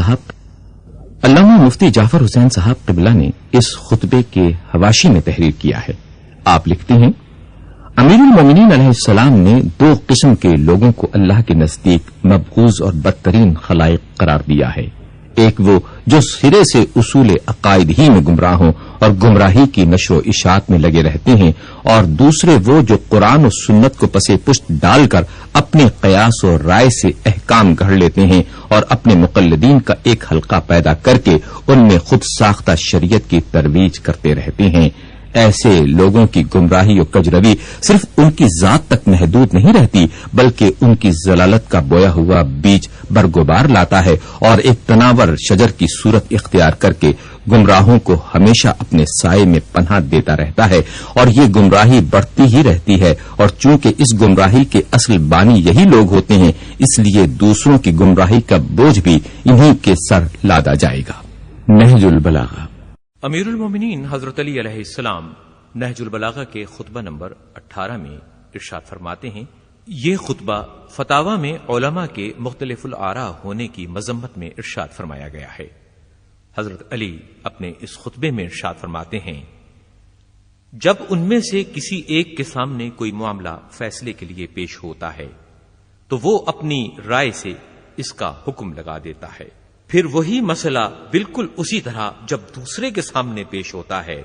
صاحب قبلہ نے اس خطبے کے حواشی میں تحریر کیا ہے. آپ لکھتے ہیں، امیر المومنین علیہ السلام نے دو قسم کے لوگوں کو اللہ کے نزدیک مبغوض اور بدترین خلائق قرار دیا ہے. ایک وہ جو سرے سے اصول عقائد ہی میں گمراہ ہوں اور گمراہی کی نشر و اشاعت میں لگے رہتے ہیں، اور دوسرے وہ جو قرآن و سنت کو پسے پشت ڈال کر اپنے قیاس و رائے سے احکام گھڑ لیتے ہیں اور اپنے مقلدین کا ایک حلقہ پیدا کر کے ان میں خود ساختہ شریعت کی ترویج کرتے رہتے ہیں. ایسے لوگوں کی گمراہی و کجروی صرف ان کی ذات تک محدود نہیں رہتی، بلکہ ان کی ضلالت کا بویا ہوا بیج برگوبار لاتا ہے اور ایک تناور شجر کی صورت اختیار کر کے گمراہوں کو ہمیشہ اپنے سائے میں پناہ دیتا رہتا ہے. اور یہ گمراہی بڑھتی ہی رہتی ہے، اور چونکہ اس گمراہی کے اصل بانی یہی لوگ ہوتے ہیں اس لیے دوسروں کی گمراہی کا بوجھ بھی انہی کے سر لادا جائے گا. نہج البلاغہ. امیر المومنین حضرت علی علیہ السلام نہج البلاغہ کے خطبہ نمبر 18 میں ارشاد فرماتے ہیں، یہ خطبہ فتاوی میں علماء کے مختلف الآراء ہونے کی مذمت میں ارشاد فرمایا گیا ہے. حضرت علی اپنے اس خطبے میں ارشاد فرماتے ہیں، جب ان میں سے کسی ایک کے سامنے کوئی معاملہ فیصلے کے لیے پیش ہوتا ہے تو وہ اپنی رائے سے اس کا حکم لگا دیتا ہے. پھر وہی مسئلہ بالکل اسی طرح جب دوسرے کے سامنے پیش ہوتا ہے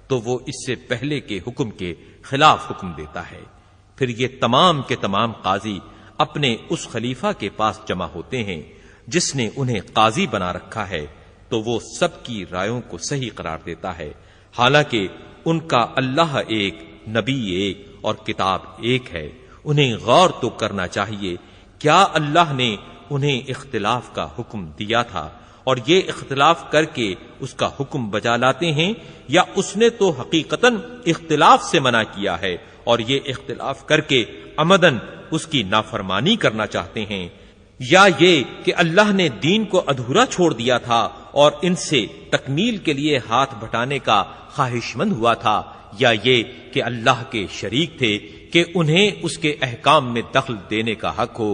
تو وہ اس سے پہلے کے حکم کے خلاف حکم دیتا ہے. پھر یہ تمام کے تمام قاضی اپنے اس خلیفہ کے پاس جمع ہوتے ہیں جس نے انہیں قاضی بنا رکھا ہے، تو وہ سب کی رائےوں کو صحیح قرار دیتا ہے، حالانکہ ان کا اللہ ایک، نبی ایک اور کتاب ایک ہے. انہیں غور تو کرنا چاہیے، کیا اللہ نے انہیں اختلاف کا حکم دیا تھا اور یہ اختلاف کر کے اس کا حکم بجا لاتے ہیں، یا اس نے تو حقیقتاً اختلاف سے منع کیا ہے اور یہ اختلاف کر کے عمدن اس کی نافرمانی کرنا چاہتے ہیں، یا یہ کہ اللہ نے دین کو ادھورا چھوڑ دیا تھا اور ان سے تکمیل کے لیے ہاتھ بٹانے کا خواہش مند ہوا تھا، یا یہ کہ اللہ کے شریک تھے کہ انہیں اس کے احکام میں دخل دینے کا حق ہو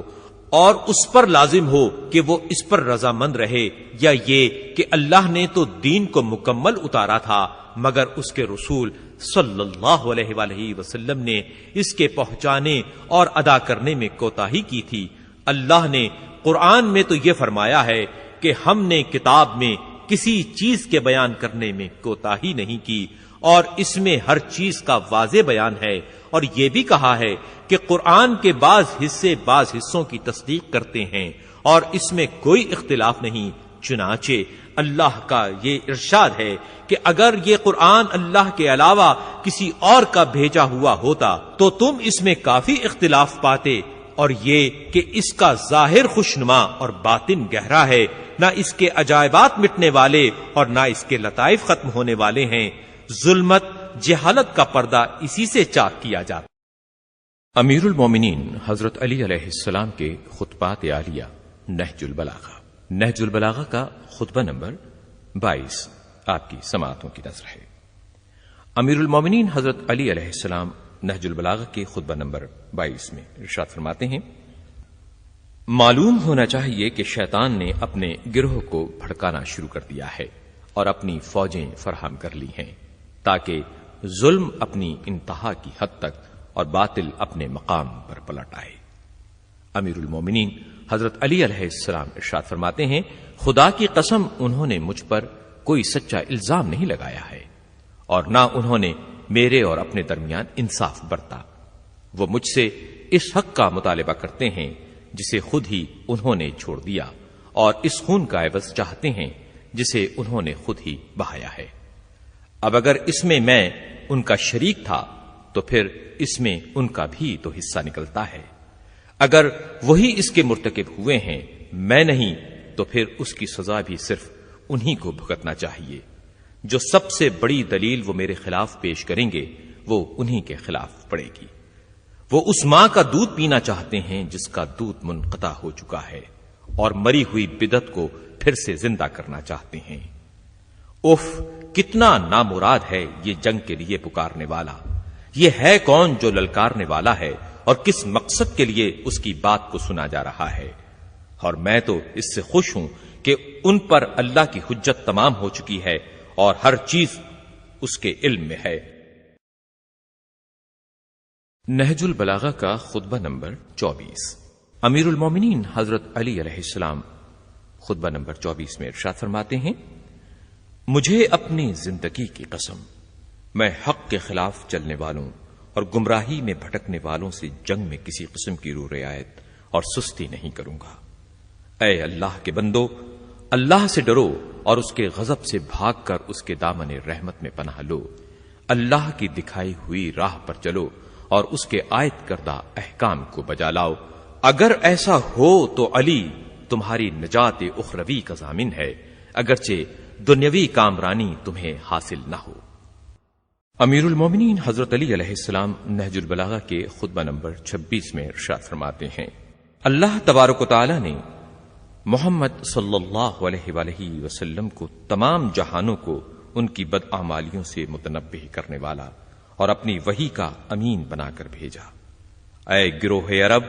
اور اس پر لازم ہو کہ وہ اس پر رضامند رہے، یا یہ کہ اللہ نے تو دین کو مکمل اتارا تھا مگر اس کے رسول صلی اللہ علیہ وآلہ وسلم نے اس کے پہنچانے اور ادا کرنے میں کوتاہی کی تھی. اللہ نے قرآن میں تو یہ فرمایا ہے کہ ہم نے کتاب میں کسی چیز کے بیان کرنے میں کوتاہی نہیں کی، اور اس میں ہر چیز کا واضح بیان ہے، اور یہ بھی کہا ہے کہ قرآن کے بعض حصے بعض حصوں کی تصدیق کرتے ہیں اور اس میں کوئی اختلاف نہیں. چنانچہ اللہ کا یہ ارشاد ہے کہ اگر یہ قرآن اللہ کے علاوہ کسی اور کا بھیجا ہوا ہوتا تو تم اس میں کافی اختلاف پاتے، اور یہ کہ اس کا ظاہر خوشنما اور باطن گہرا ہے، نہ اس کے عجائبات مٹنے والے اور نہ اس کے لطائف ختم ہونے والے ہیں. ظلمت جہالت کا پردہ اسی سے چاک کیا جاتا۔ امیر المومنین حضرت علی علیہ السلام کے خطبات عالیہ نہج البلاغہ۔ نہج البلاغہ کا خطبہ نمبر 22 آپ کی سماعتوں کی نظر ہے۔ امیر المومنین حضرت علی علیہ السلام نہج البلاغہ کے خطبہ نمبر 22 میں ارشاد فرماتے ہیں، معلوم ہونا چاہیے کہ شیطان نے اپنے گروہ کو بھڑکانا شروع کر دیا ہے اور اپنی فوجیں فراہم کر لی ہیں تاکہ ظلم اپنی انتہا کی حد تک اور باطل اپنے مقام پر پلٹ آئے۔ امیر المومنین حضرت علی علیہ السلام ارشاد فرماتے ہیں، خدا کی قسم انہوں نے مجھ پر کوئی سچا الزام نہیں لگایا ہے اور نہ انہوں نے میرے اور اپنے درمیان انصاف برتا۔ وہ مجھ سے اس حق کا مطالبہ کرتے ہیں جسے خود ہی انہوں نے چھوڑ دیا اور اس خون کا عوض چاہتے ہیں جسے انہوں نے خود ہی بہایا ہے۔ اب اگر اس میں ان کا شریک تھا تو پھر اس میں ان کا بھی تو حصہ نکلتا ہے۔ اگر وہی اس کے مرتکب ہوئے ہیں میں نہیں تو پھر اس کی سزا بھی صرف انہی کو بھگتنا چاہیے۔ جو سب سے بڑی دلیل وہ میرے خلاف پیش کریں گے وہ انہی کے خلاف پڑے گی۔ وہ اس ماں کا دودھ پینا چاہتے ہیں جس کا دودھ منقطع ہو چکا ہے اور مری ہوئی بدعت کو پھر سے زندہ کرنا چاہتے ہیں۔ اف، کتنا نامراد ہے یہ جنگ کے لیے پکارنے والا۔ یہ ہے کون جو للکارنے والا ہے اور کس مقصد کے لیے اس کی بات کو سنا جا رہا ہے؟ اور میں تو اس سے خوش ہوں کہ ان پر اللہ کی حجت تمام ہو چکی ہے اور ہر چیز اس کے علم میں ہے۔ نہج البلاغہ کا خطبہ نمبر 24۔ امیر المومنین حضرت علی علیہ السلام خطبہ نمبر 24 میں ارشاد فرماتے ہیں، مجھے اپنی زندگی کی قسم، میں حق کے خلاف چلنے والوں اور گمراہی میں بھٹکنے والوں سے جنگ میں کسی قسم کی رو رعایت اور سستی نہیں کروں گا۔ اے اللہ کے بندو، اللہ سے ڈرو اور اس کے غضب سے بھاگ کر اس کے دامن رحمت میں پناہ لو۔ اللہ کی دکھائی ہوئی راہ پر چلو اور اس کے عائد کردہ احکام کو بجا لاؤ۔ اگر ایسا ہو تو علی تمہاری نجات اخروی کا ضامن ہے، اگرچہ دنیاوی کامرانی تمہیں حاصل نہ ہو۔ امیر المومنین حضرت علی علیہ السلام نہج البلاغہ کے خطبہ نمبر 26 میں ارشاد فرماتے ہیں، اللہ تبارک و تعالی نے محمد صلی اللہ علیہ وآلہ وسلم کو تمام جہانوں کو ان کی بدعمالیوں سے متنبہ کرنے والا اور اپنی وحی کا امین بنا کر بھیجا۔ اے گروہ عرب،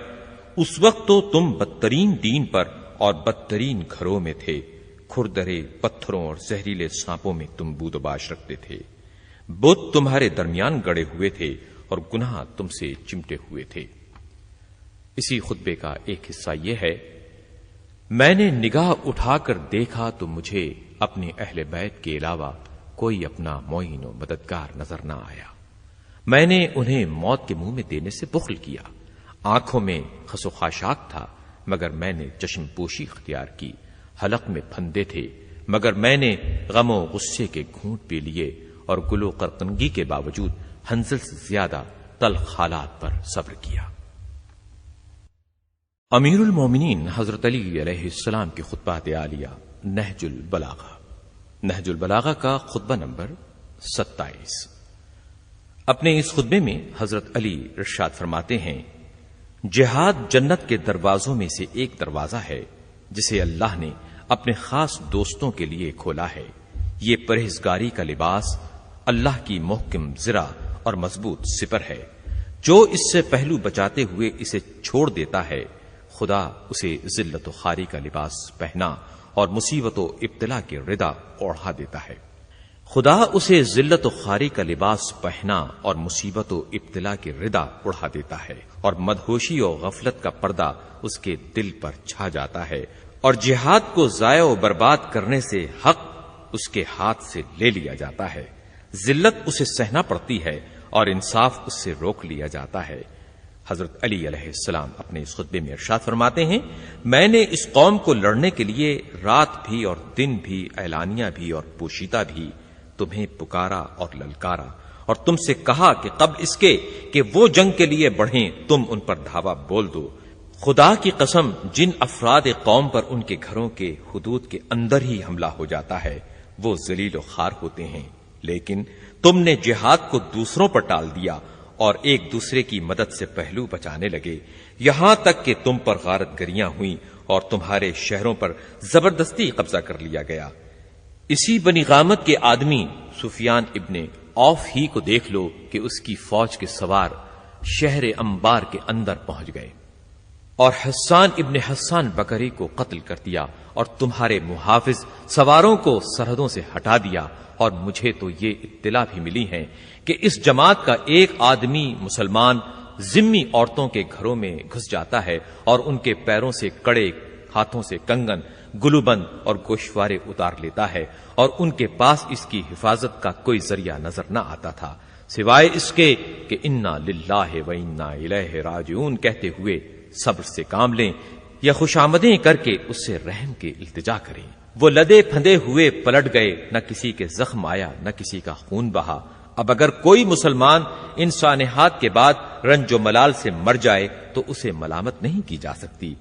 اس وقت تو تم بدترین دین پر اور بدترین گھروں میں تھے، کھردرے پتھروں اور زہریلے سانپوں میں تم بود و باش رکھتے تھے، بت تمہارے درمیان گڑے ہوئے تھے اور گناہ تم سے چمٹے ہوئے تھے۔ اسی خطبے کا ایک حصہ یہ ہے، میں نے نگاہ اٹھا کر دیکھا تو مجھے اپنے اہل بیت کے علاوہ کوئی اپنا معین و مددگار نظر نہ آیا۔ میں نے انہیں موت کے منہ میں دینے سے بخل کیا، آنکھوں میں خس و خاشاک تھا مگر میں نے چشم پوشی اختیار کی، حلق میں پھندے تھے مگر میں نے غم و غصے کے گھونٹ پی لیے اور گلو قرقنگی کے باوجود حنظل سے زیادہ تلخ حالات پر صبر کیا۔ امیر المومنین حضرت علی علیہ السلام کی خطبات عالیہ نہج البلاغہ۔ نہج البلاغہ کا خطبہ نمبر 27۔ اپنے اس خطبے میں حضرت علی ارشاد فرماتے ہیں، جہاد جنت کے دروازوں میں سے ایک دروازہ ہے جسے اللہ نے اپنے خاص دوستوں کے لیے کھولا ہے۔ یہ پرہیزگاری کا لباس اللہ کی محکم زرہ اور مضبوط سپر ہے۔ جو اس سے پہلو بچاتے ہوئے اسے چھوڑ دیتا ہے، خدا اسے ذلت و خواری کا لباس پہنا اور مصیبت و ابتلا کے ردا اوڑھا دیتا ہے۔ خدا اسے ذلت و خواری کا لباس پہنا اور مصیبت و ابتلا کے ردا اڑھا دیتا ہے اور مدہوشی و غفلت کا پردہ اس کے دل پر چھا جاتا ہے، اور جہاد کو ضائع و برباد کرنے سے حق اس کے ہاتھ سے لے لیا جاتا ہے۔ ذلت اسے سہنا پڑتی ہے اور انصاف اس سے روک لیا جاتا ہے۔ حضرت علی علیہ السلام اپنے اس خطبے میں ارشاد فرماتے ہیں، میں نے اس قوم کو لڑنے کے لیے رات بھی اور دن بھی، اعلانیہ بھی اور پوشیدہ بھی تمہیں پکارا اور للکارا اور تم سے کہا کہ قبل اس کے کہ وہ جنگ کے لیے بڑھیں تم ان پر دھاوا بول دو۔ خدا کی قسم، جن افراد قوم پر ان کے گھروں کے حدود کے اندر ہی حملہ ہو جاتا ہے وہ ذلیل و خوار ہوتے ہیں، لیکن تم نے جہاد کو دوسروں پر ٹال دیا اور ایک دوسرے کی مدد سے پہلو بچانے لگے، یہاں تک کہ تم پر غارت گریاں ہوئیں اور تمہارے شہروں پر زبردستی قبضہ کر لیا گیا۔ اسی بنی غامت کے آدمی سفیان ابن عوف ہی کو دیکھ لو کہ اس کی فوج کے سوار شہر انبار کے اندر پہنچ گئے اور حسان ابن حسان بکری کو قتل کر دیا اور تمہارے محافظ سواروں کو سرحدوں سے ہٹا دیا، اور مجھے تو یہ اطلاع بھی ملی ہے کہ اس جماعت کا ایک آدمی مسلمان ذمی عورتوں کے گھروں میں گھس جاتا ہے اور ان کے پیروں سے کڑے، ہاتھوں سے کنگن، گلوبند اور گوشوارے اتار لیتا ہے، اور ان کے پاس اس کی حفاظت کا کوئی ذریعہ نظر نہ آتا تھا سوائے اس کے کہ انا للہ و انا الیہ راجعون کہتے ہوئے صبر سے کام لیں یا خوشامدیں کر کے اس سے رحم کی التجا کریں۔ وہ لدے پھندے ہوئے پلٹ گئے، نہ کسی کے زخم آیا نہ کسی کا خون بہا۔ اب اگر کوئی مسلمان ان سانحات کے بعد رنج و ملال سے مر جائے تو اسے ملامت نہیں کی جا سکتی۔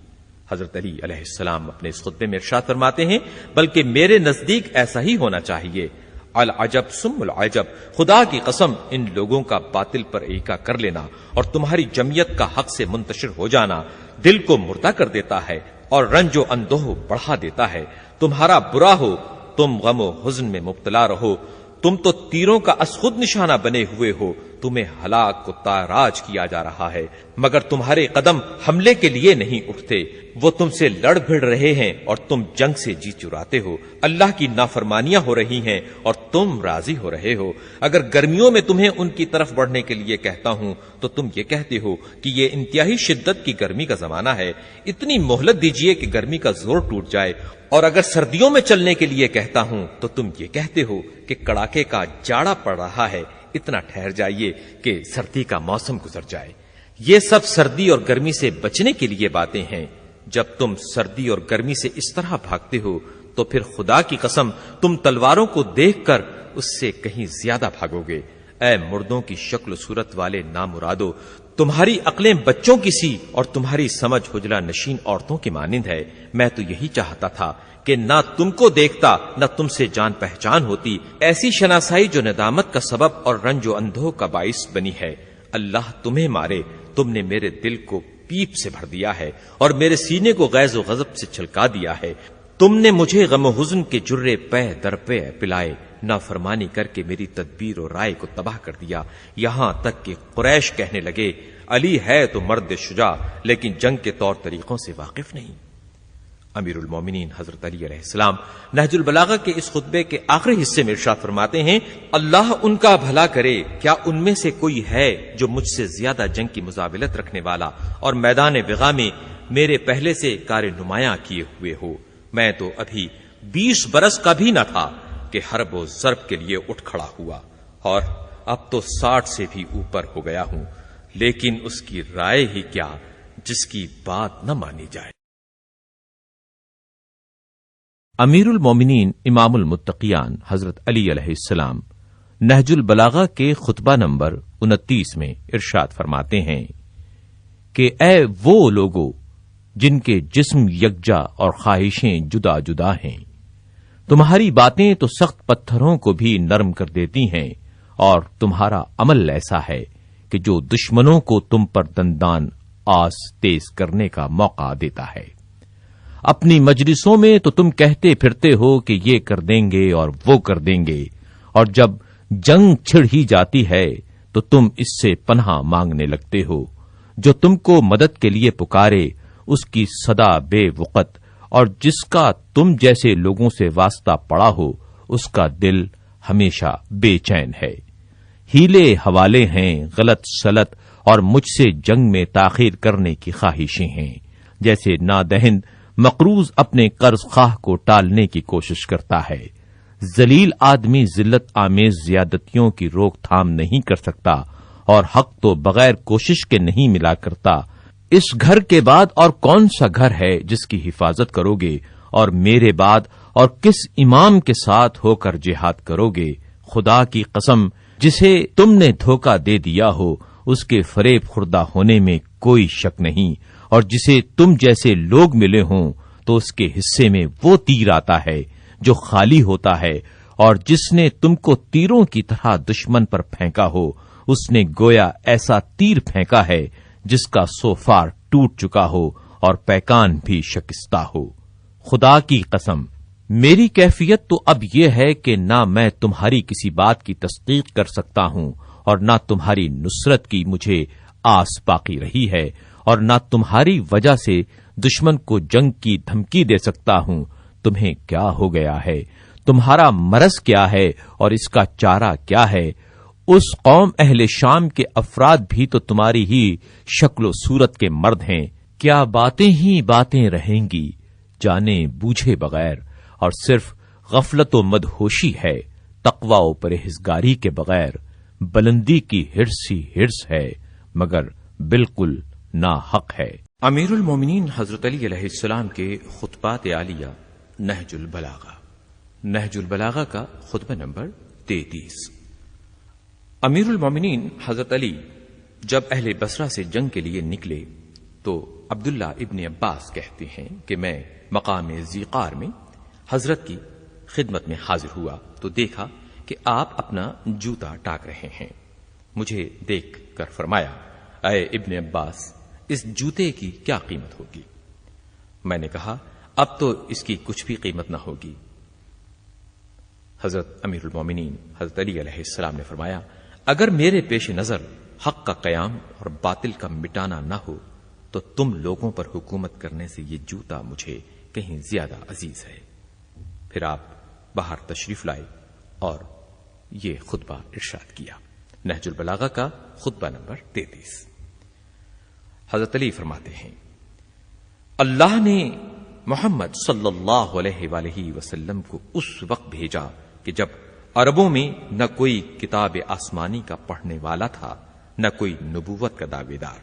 حضرت علی علیہ السلام اپنے اس خطبے میں ارشاد فرماتے ہیں، بلکہ میرے نزدیک ایسا ہی ہونا چاہیے۔ العجب ثم العجب، خدا کی قسم ان لوگوں کا باطل پر ایکا کر لینا اور تمہاری جمعیت کا حق سے منتشر ہو جانا دل کو مردہ کر دیتا ہے اور رنج و اندوہ بڑھا دیتا ہے۔ تمہارا برا ہو، تم غم و حزن میں مبتلا رہو، تم تو تیروں کا از خود نشانہ بنے ہوئے ہو، تمہیں ہلاک کو تاراج کیا جا رہا ہے، مگر تمہارے قدم حملے کے لیے نہیں اٹھتے۔ وہ تم سے لڑ بھڑ رہے ہیں اور تم جنگ سے جی چراتے ہو، اللہ کی نافرمانیاں ہو رہی ہیں اور تم راضی ہو رہے ہو۔ اگر گرمیوں میں تمہیں ان کی طرف بڑھنے کے لیے کہتا ہوں تو تم یہ کہتے ہو کہ یہ انتہائی شدت کی گرمی کا زمانہ ہے، اتنی مہلت دیجیے کہ گرمی کا زور ٹوٹ جائے، اور اگر سردیوں میں چلنے کے لیے کہتا ہوں تو تم یہ کہتے ہو کہ کڑاکے کا جاڑا پڑ رہا ہے، اتنا ٹھہر جائیے کہ سردی کا موسم گزر جائے۔ یہ سب سردی اور گرمی سے بچنے کے لیے باتیں ہیں۔ جب تم سردی اور گرمی سے اس طرح بھاگتے ہو تو پھر خدا کی قسم تم تلواروں کو دیکھ کر اس سے کہیں زیادہ بھاگو گے۔ اے مردوں کی شکل و صورت والے نامرادو، تمہاری عقلیں بچوں کی سی اور تمہاری سمجھ حجلہ نشین عورتوں کی مانند ہے۔ میں تو یہی چاہتا تھا کہ نہ تم کو دیکھتا نہ تم سے جان پہچان ہوتی، ایسی شناسائی جو ندامت کا سبب اور رنج و اندوہ کا باعث بنی ہے۔ اللہ تمہیں مارے، تم نے میرے دل کو پیپ سے بھر دیا ہے اور میرے سینے کو غیظ و غضب سے چھلکا دیا ہے۔ تم نے مجھے غم و حزن کے جرے پہ در پہ پلائے، نافرمانی کر کے میری تدبیر و رائے کو تباہ کر دیا، یہاں تک کہ قریش کہنے لگے علی ہے تو مرد شجاع لیکن جنگ کے طور طریقوں سے واقف نہیں۔ امیر المومنین حضرت علی علیہ السلام نہج البلاغہ کے اس خطبے کے آخری حصے میں ارشاد فرماتے ہیں، اللہ ان کا بھلا کرے، کیا ان میں سے کوئی ہے جو مجھ سے زیادہ جنگ کی مزاولت رکھنے والا اور میدان وغا میں میرے پہلے سے کار نمایاں کیے ہوئے ہو؟ میں تو ابھی 20 برس کا بھی نہ تھا کہ حرب و ضرب کے لیے اٹھ کھڑا ہوا، اور اب تو 60 سے بھی اوپر ہو گیا ہوں، لیکن اس کی رائے ہی کیا جس کی بات نہ مانی جائے۔ امیر المومنین امام المتقیان حضرت علی علیہ السلام نہج البلاغہ کے خطبہ نمبر 29 میں ارشاد فرماتے ہیں کہ اے وہ لوگو جن کے جسم یکجا اور خواہشیں جدا جدا ہیں، تمہاری باتیں تو سخت پتھروں کو بھی نرم کر دیتی ہیں، اور تمہارا عمل ایسا ہے کہ جو دشمنوں کو تم پر دندان آس تیز کرنے کا موقع دیتا ہے۔ اپنی مجلسوں میں تو تم کہتے پھرتے ہو کہ یہ کر دیں گے اور وہ کر دیں گے، اور جب جنگ چھڑ ہی جاتی ہے تو تم اس سے پناہ مانگنے لگتے ہو۔ جو تم کو مدد کے لیے پکارے اس کی صدا بے وقت، اور جس کا تم جیسے لوگوں سے واسطہ پڑا ہو اس کا دل ہمیشہ بے چین ہے۔ ہیلے حوالے ہیں، غلط سلط اور مجھ سے جنگ میں تاخیر کرنے کی خواہشیں ہیں، جیسے نادہند مقروض اپنے قرض خواہ کو ٹالنے کی کوشش کرتا ہے۔ ذلیل آدمی ذلت آمیز زیادتیوں کی روک تھام نہیں کر سکتا، اور حق تو بغیر کوشش کے نہیں ملا کرتا۔ اس گھر کے بعد اور کون سا گھر ہے جس کی حفاظت کرو گے، اور میرے بعد اور کس امام کے ساتھ ہو کر جہاد کرو گے؟ خدا کی قسم، جسے تم نے دھوکہ دے دیا ہو اس کے فریب خوردہ ہونے میں کوئی شک نہیں، اور جسے تم جیسے لوگ ملے ہوں تو اس کے حصے میں وہ تیر آتا ہے جو خالی ہوتا ہے، اور جس نے تم کو تیروں کی طرح دشمن پر پھینکا ہو، اس نے گویا ایسا تیر پھینکا ہے جس کا سوفار ٹوٹ چکا ہو اور پیکان بھی شکستہ ہو۔ خدا کی قسم، میری کیفیت تو اب یہ ہے کہ نہ میں تمہاری کسی بات کی تصدیق کر سکتا ہوں اور نہ تمہاری نصرت کی مجھے آس باقی رہی ہے، اور نہ تمہاری وجہ سے دشمن کو جنگ کی دھمکی دے سکتا ہوں۔ تمہیں کیا ہو گیا ہے؟ تمہارا مرض کیا ہے اور اس کا چارہ کیا ہے؟ اس قوم اہل شام کے افراد بھی تو تمہاری ہی شکل و صورت کے مرد ہیں۔ کیا باتیں ہی باتیں رہیں گی جانے بوجھے بغیر، اور صرف غفلت و مدہوشی ہے، تقوی و پرہیزگاری کے بغیر۔ بلندی کی ہرس ہی ہرس ہے، مگر بالکل ناحق ہے۔ امیر المومنین حضرت علی علیہ السلام کے خطبات عالیہ نہج البلاغہ۔ نہج البلاغہ کا خطبہ نمبر 33۔ امیر المومنین حضرت علی جب اہل بصرہ سے جنگ کے لیے نکلے تو عبداللہ ابن عباس کہتے ہیں کہ میں مقام ذیقار میں حضرت کی خدمت میں حاضر ہوا تو دیکھا کہ آپ اپنا جوتا ٹاک رہے ہیں۔ مجھے دیکھ کر فرمایا، اے ابن عباس، اس جوتے کی کیا قیمت ہوگی؟ میں نے کہا، اب تو اس کی کچھ بھی قیمت نہ ہوگی۔ حضرت امیر المومنین حضرت علی علیہ السلام نے فرمایا، اگر میرے پیش نظر حق کا قیام اور باطل کا مٹانا نہ ہو تو تم لوگوں پر حکومت کرنے سے یہ جوتا مجھے کہیں زیادہ عزیز ہے۔ پھر آپ باہر تشریف لائے اور یہ خطبہ ارشاد کیا۔ نہج البلاغہ کا خطبہ نمبر 33۔ حضرت علی فرماتے ہیں، اللہ نے محمد صلی اللہ علیہ وآلہ وسلم کو اس وقت بھیجا کہ جب عربوں میں نہ کوئی کتاب آسمانی کا پڑھنے والا تھا، نہ کوئی نبوت کا دعوے دار۔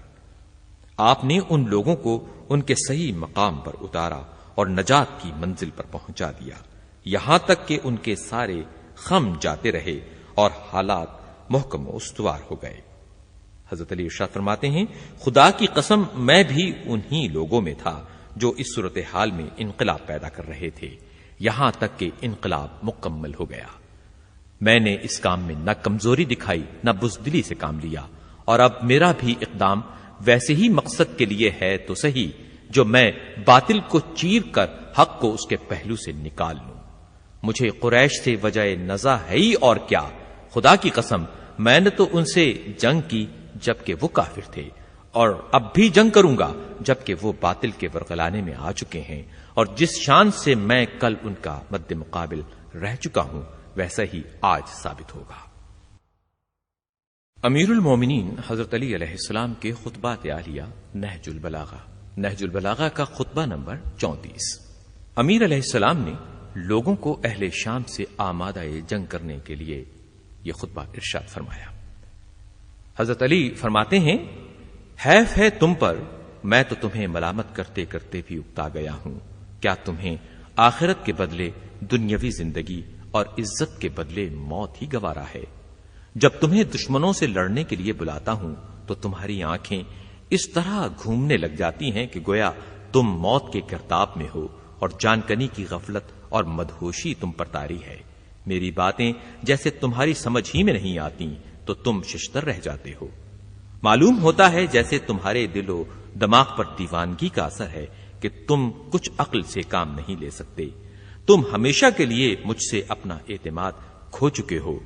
آپ نے ان لوگوں کو ان کے صحیح مقام پر اتارا اور نجات کی منزل پر پہنچا دیا، یہاں تک کہ ان کے سارے خم جاتے رہے اور حالات محکم و استوار ہو گئے۔ حضرت علی ارشاد فرماتے ہیں، خدا کی قسم میں بھی انہی لوگوں میں تھا جو اس صورتحال میں انقلاب پیدا کر رہے تھے، یہاں تک کہ انقلاب مکمل ہو گیا۔ میں نے اس کام میں نہ کمزوری دکھائی نہ بزدلی سے کام لیا، اور اب میرا بھی اقدام ویسے ہی مقصد کے لیے ہے تو صحیح جو میں باطل کو چیر کر حق کو اس کے پہلو سے نکال لوں۔ مجھے قریش سے وجہ نزع ہے ہی اور کیا۔ خدا کی قسم میں نے تو ان سے جنگ کی جبکہ وہ کافر تھے، اور اب بھی جنگ کروں گا جبکہ وہ باطل کے ورغلانے میں آ چکے ہیں، اور جس شان سے میں کل ان کا مد مقابل رہ چکا ہوں ویسا ہی آج ثابت ہوگا۔ امیر المومنین حضرت علی علیہ السلام کے خطبات عالیہ نہج البلاغہ۔ نہج البلاغہ کا خطبہ نمبر 34۔ امیر علیہ السلام نے لوگوں کو اہل شام سے آمادہ جنگ کرنے کے لیے یہ خطبہ ارشاد فرمایا۔ حضرت علی فرماتے ہیں، حیف ہے تم پر، میں تو تمہیں ملامت کرتے کرتے بھی اکتا گیا ہوں۔ کیا تمہیں آخرت کے بدلے دنیاوی زندگی اور عزت کے بدلے موت ہی گوارا ہے؟ جب تمہیں دشمنوں سے لڑنے کے لیے بلاتا ہوں تو تمہاری آنکھیں اس طرح گھومنے لگ جاتی ہیں کہ گویا تم موت کے گرداب میں ہو، اور جانکنی کی غفلت اور مدہوشی تم پر طاری ہے۔ میری باتیں جیسے تمہاری سمجھ ہی میں نہیں آتی تو تم ششدر رہ جاتے ہو۔ معلوم ہوتا ہے جیسے تمہارے دل و دماغ پر دیوانگی کا اثر ہے کہ تم کچھ عقل سے کام نہیں لے سکتے۔ تم ہمیشہ کے لیے مجھ سے اپنا اعتماد کھو چکے ہو،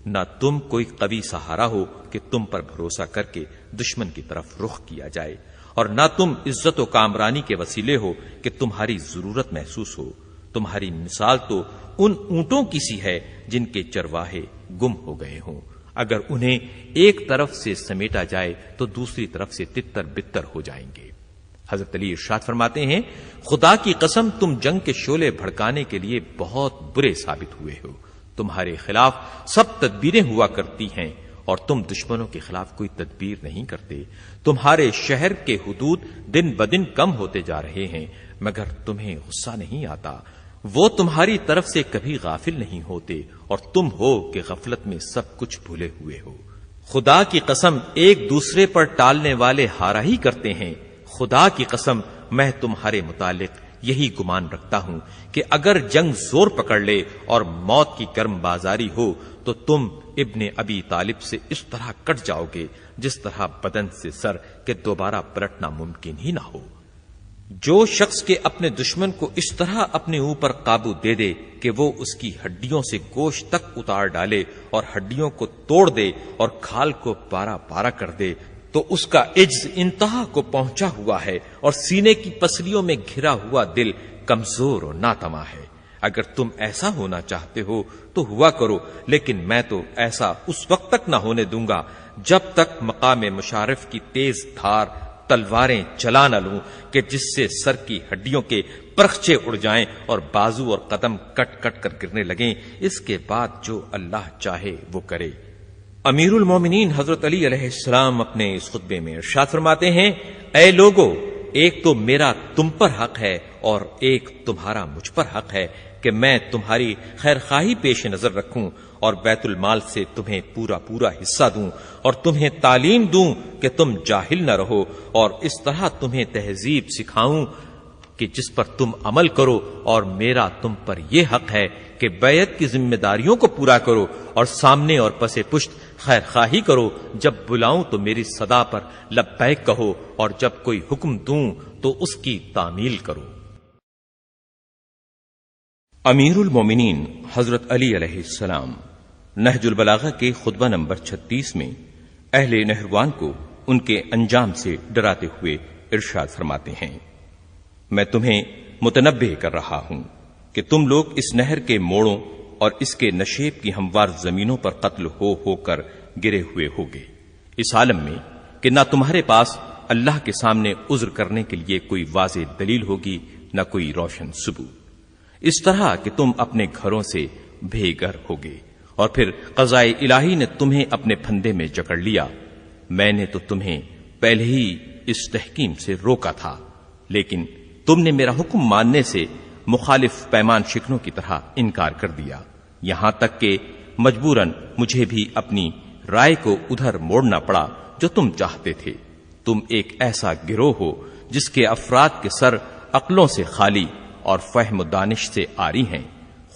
نہ تم کوئی قوی سہارا ہو کہ تم پر بھروسہ کر کے دشمن کی طرف رخ کیا جائے، اور نہ تم عزت و کامرانی کے وسیلے ہو کہ تمہاری ضرورت محسوس ہو۔ تمہاری مثال تو ان اونٹوں کی سی ہے جن کے چرواہے گم ہو گئے ہوں، اگر انہیں ایک طرف سے سمیٹا جائے تو دوسری طرف سے تتر بتر ہو جائیں گے۔ حضرت علی ارشاد فرماتے ہیں، خدا کی قسم تم جنگ کے شعلے بھڑکانے کے لیے بہت برے ثابت ہوئے ہو۔ تمہارے خلاف سب تدبیریں ہوا کرتی ہیں اور تم دشمنوں کے خلاف کوئی تدبیر نہیں کرتے۔ تمہارے شہر کے حدود دن بدن کم ہوتے جا رہے ہیں، مگر تمہیں غصہ نہیں آتا۔ وہ تمہاری طرف سے کبھی غافل نہیں ہوتے، اور تم ہو کہ غفلت میں سب کچھ بھولے ہوئے ہو۔ خدا کی قسم ایک دوسرے پر ٹالنے والے ہارا ہی کرتے ہیں۔ خدا کی قسم میں تمہارے متعلق یہی گمان رکھتا ہوں کہ اگر جنگ زور پکڑ لے اور موت کی گرم بازاری ہو تو تم ابن ابی طالب سے اس طرح کٹ جاؤ گے جس طرح بدن سے سر کے دوبارہ پلٹنا ممکن ہی نہ ہو۔ جو شخص کے اپنے دشمن کو اس طرح اپنے اوپر قابو دے دے کہ وہ اس کی ہڈیوں سے گوشت تک اتار ڈالے اور ہڈیوں کو توڑ دے اور کھال کو پارا پارا کر دے تو اس کا عجز انتہا کو پہنچا ہوا ہے اور سینے کی پسلیوں میں گھرا ہوا دل کمزور اور ناتما ہے۔ اگر تم ایسا ہونا چاہتے ہو تو ہوا کرو، لیکن میں تو ایسا اس وقت تک نہ ہونے دوں گا جب تک مقام مشارف کی تیز دھار تلواریں چلا نہ لوں کہ جس سے سر کی ہڈیوں کے پرخچے اڑ جائیں اور بازو اور قدم کٹ کٹ کر گرنے لگیں۔ اس کے بعد جو اللہ چاہے وہ کرے۔ امیر المومنین حضرت علی علیہ السلام اپنے اس خطبے میں ارشاد فرماتے ہیں، اے لوگو، ایک تو میرا تم پر حق ہے اور ایک تمہارا مجھ پر حق ہے کہ میں تمہاری خیر خواہی پیش نظر رکھوں اور بیت المال سے تمہیں پورا پورا حصہ دوں اور تمہیں تعلیم دوں کہ تم جاہل نہ رہو، اور اس طرح تمہیں تہذیب سکھاؤں کہ جس پر تم عمل کرو، اور میرا تم پر یہ حق ہے کہ بیعت کی ذمہ داریوں کو پورا کرو اور سامنے اور پس پشت خیر خواہی کرو۔ جب بلاؤں تو میری صدا پر لبیک کہو اور جب کوئی حکم دوں تو اس کی تعمیل کرو۔ امیر المومنین حضرت علی علیہ السلام نہج البلاغہ کے خطبہ نمبر 36 میں اہل نہروان کو ان کے انجام سے ڈراتے ہوئے ارشاد فرماتے ہیں، میں تمہیں متنبہ کر رہا ہوں کہ تم لوگ اس نہر کے موڑوں اور اس کے نشیب کی ہموار زمینوں پر قتل ہو کر گرے ہوئے ہوگے، اس عالم میں کہ نہ تمہارے پاس اللہ کے سامنے عذر کرنے کے لیے کوئی واضح دلیل ہوگی نہ کوئی روشن ثبوت، اس طرح کہ تم اپنے گھروں سے بے گھر ہوگے اور پھر قضائے الہی نے تمہیں اپنے پھندے میں جکڑ لیا۔ میں نے تو تمہیں پہلے ہی اس تحکیم سے روکا تھا، لیکن تم نے میرا حکم ماننے سے مخالف پیمان شکنوں کی طرح انکار کر دیا، یہاں تک کہ مجبوراً مجھے بھی اپنی رائے کو ادھر موڑنا پڑا جو تم چاہتے تھے۔ تم ایک ایسا گروہ ہو جس کے افراد کے سر عقلوں سے خالی اور فہم و دانش سے عاری ہیں۔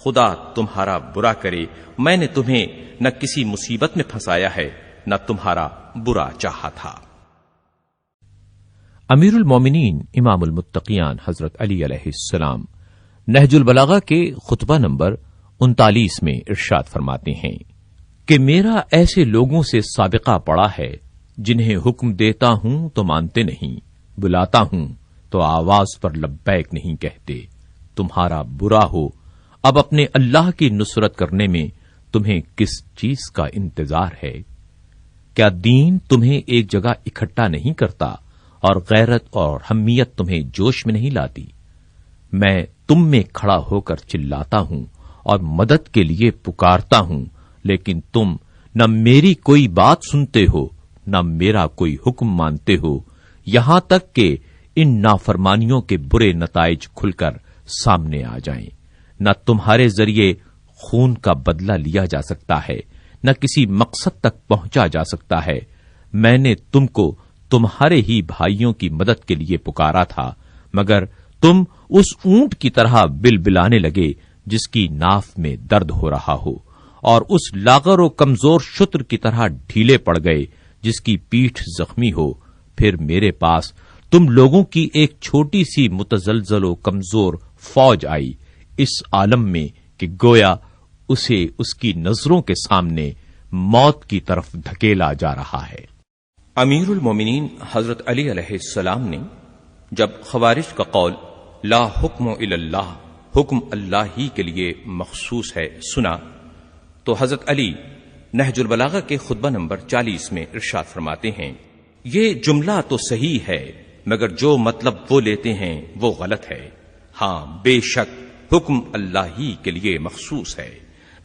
خدا تمہارا برا کرے، میں نے تمہیں نہ کسی مصیبت میں پھنسایا ہے نہ تمہارا برا چاہا تھا۔ امیر المومنین امام المتقیان حضرت علی علیہ السلام نہج البلاغہ کے خطبہ نمبر 39 میں ارشاد فرماتے ہیں کہ میرا ایسے لوگوں سے سابقہ پڑا ہے جنہیں حکم دیتا ہوں تو مانتے نہیں، بلاتا ہوں تو آواز پر لبیک نہیں کہتے۔ تمہارا برا ہو، اب اپنے اللہ کی نصرت کرنے میں تمہیں کس چیز کا انتظار ہے؟ کیا دین تمہیں ایک جگہ اکٹھا نہیں کرتا اور غیرت اور حمیت تمہیں جوش میں نہیں لاتی؟ میں تم میں کھڑا ہو کر چلاتا ہوں اور مدد کے لیے پکارتا ہوں، لیکن تم نہ میری کوئی بات سنتے ہو نہ میرا کوئی حکم مانتے ہو، یہاں تک کہ ان نافرمانیوں کے برے نتائج کھل کر سامنے آ جائیں۔ نہ تمہارے ذریعے خون کا بدلہ لیا جا سکتا ہے، نہ کسی مقصد تک پہنچا جا سکتا ہے۔ میں نے تم کو تمہارے ہی بھائیوں کی مدد کے لیے پکارا تھا، مگر تم اس اونٹ کی طرح بلبلانے لگے جس کی ناف میں درد ہو رہا ہو، اور اس لاغر و کمزور شتر کی طرح ڈھیلے پڑ گئے جس کی پیٹھ زخمی ہو۔ پھر میرے پاس تم لوگوں کی ایک چھوٹی سی متزلزل و کمزور فوج آئی اس عالم میں کہ گویا اسے اس کی نظروں کے سامنے موت کی طرف دھکیلا جا رہا ہے۔ امیر المومنین حضرت علی علیہ السلام نے جب خوارج کا قول لا حکم الا اللہ، حکم اللہ ہی کے لیے مخصوص ہے، سنا تو حضرت علی نہج البلاغہ کے خطبہ نمبر 40 میں ارشاد فرماتے ہیں، یہ جملہ تو صحیح ہے مگر جو مطلب وہ لیتے ہیں وہ غلط ہے۔ ہاں بے شک حکم اللہ ہی کے لیے مخصوص ہے،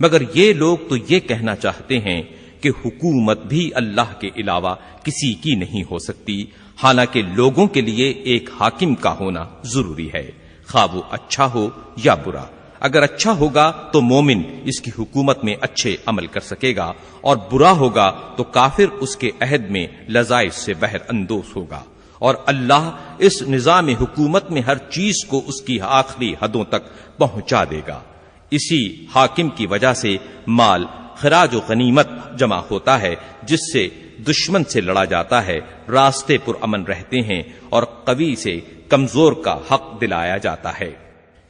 مگر یہ لوگ تو یہ کہنا چاہتے ہیں کہ حکومت بھی اللہ کے علاوہ کسی کی نہیں ہو سکتی، حالانکہ لوگوں کے لیے ایک حاکم کا ہونا ضروری ہے، خواہ وہ اچھا ہو یا برا۔ اگر اچھا ہوگا تو مومن اس کی حکومت میں اچھے عمل کر سکے گا، اور برا ہوگا تو کافر اس کے عہد میں لذائذ سے بہر اندوز ہوگا، اور اللہ اس نظام حکومت میں ہر چیز کو اس کی آخری حدوں تک پہنچا دے گا۔ اسی حاکم کی وجہ سے مال خراج و غنیمت جمع ہوتا ہے، جس سے دشمن سے لڑا جاتا ہے، راستے پر امن رہتے ہیں اور قوی سے کمزور کا حق دلایا جاتا ہے،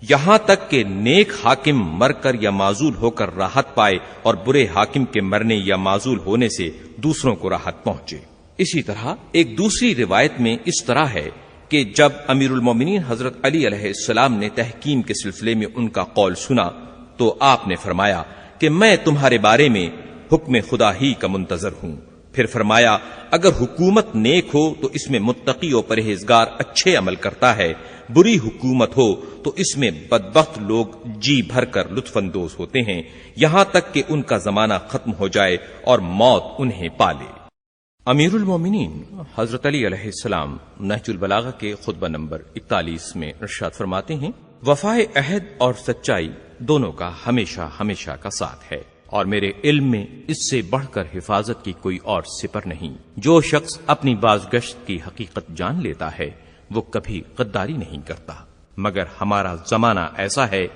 یہاں تک کہ نیک حاکم مر کر یا معزول ہو کر راحت پائے اور برے حاکم کے مرنے یا معزول ہونے سے دوسروں کو راحت پہنچے۔ اسی طرح ایک دوسری روایت میں اس طرح ہے کہ جب امیر المومنین حضرت علی علیہ السلام نے تحکیم کے سلسلے میں ان کا قول سنا تو آپ نے فرمایا کہ میں تمہارے بارے میں حکم خدا ہی کا منتظر ہوں۔ پھر فرمایا اگر حکومت نیک ہو تو اس میں متقی و پرہیزگار اچھے عمل کرتا ہے، بری حکومت ہو تو اس میں بدبخت لوگ جی بھر کر لطف اندوز ہوتے ہیں، یہاں تک کہ ان کا زمانہ ختم ہو جائے اور موت انہیں پالے۔ امیر المومنین حضرت علی علیہ السلام نہج البلاغہ کے خطبہ نمبر 41 میں ارشاد فرماتے ہیں، وفائے عہد اور سچائی دونوں کا ہمیشہ ہمیشہ کا ساتھ ہے، اور میرے علم میں اس سے بڑھ کر حفاظت کی کوئی اور سپر نہیں۔ جو شخص اپنی بازگشت کی حقیقت جان لیتا ہے وہ کبھی غداری نہیں کرتا، مگر ہمارا زمانہ ایسا ہے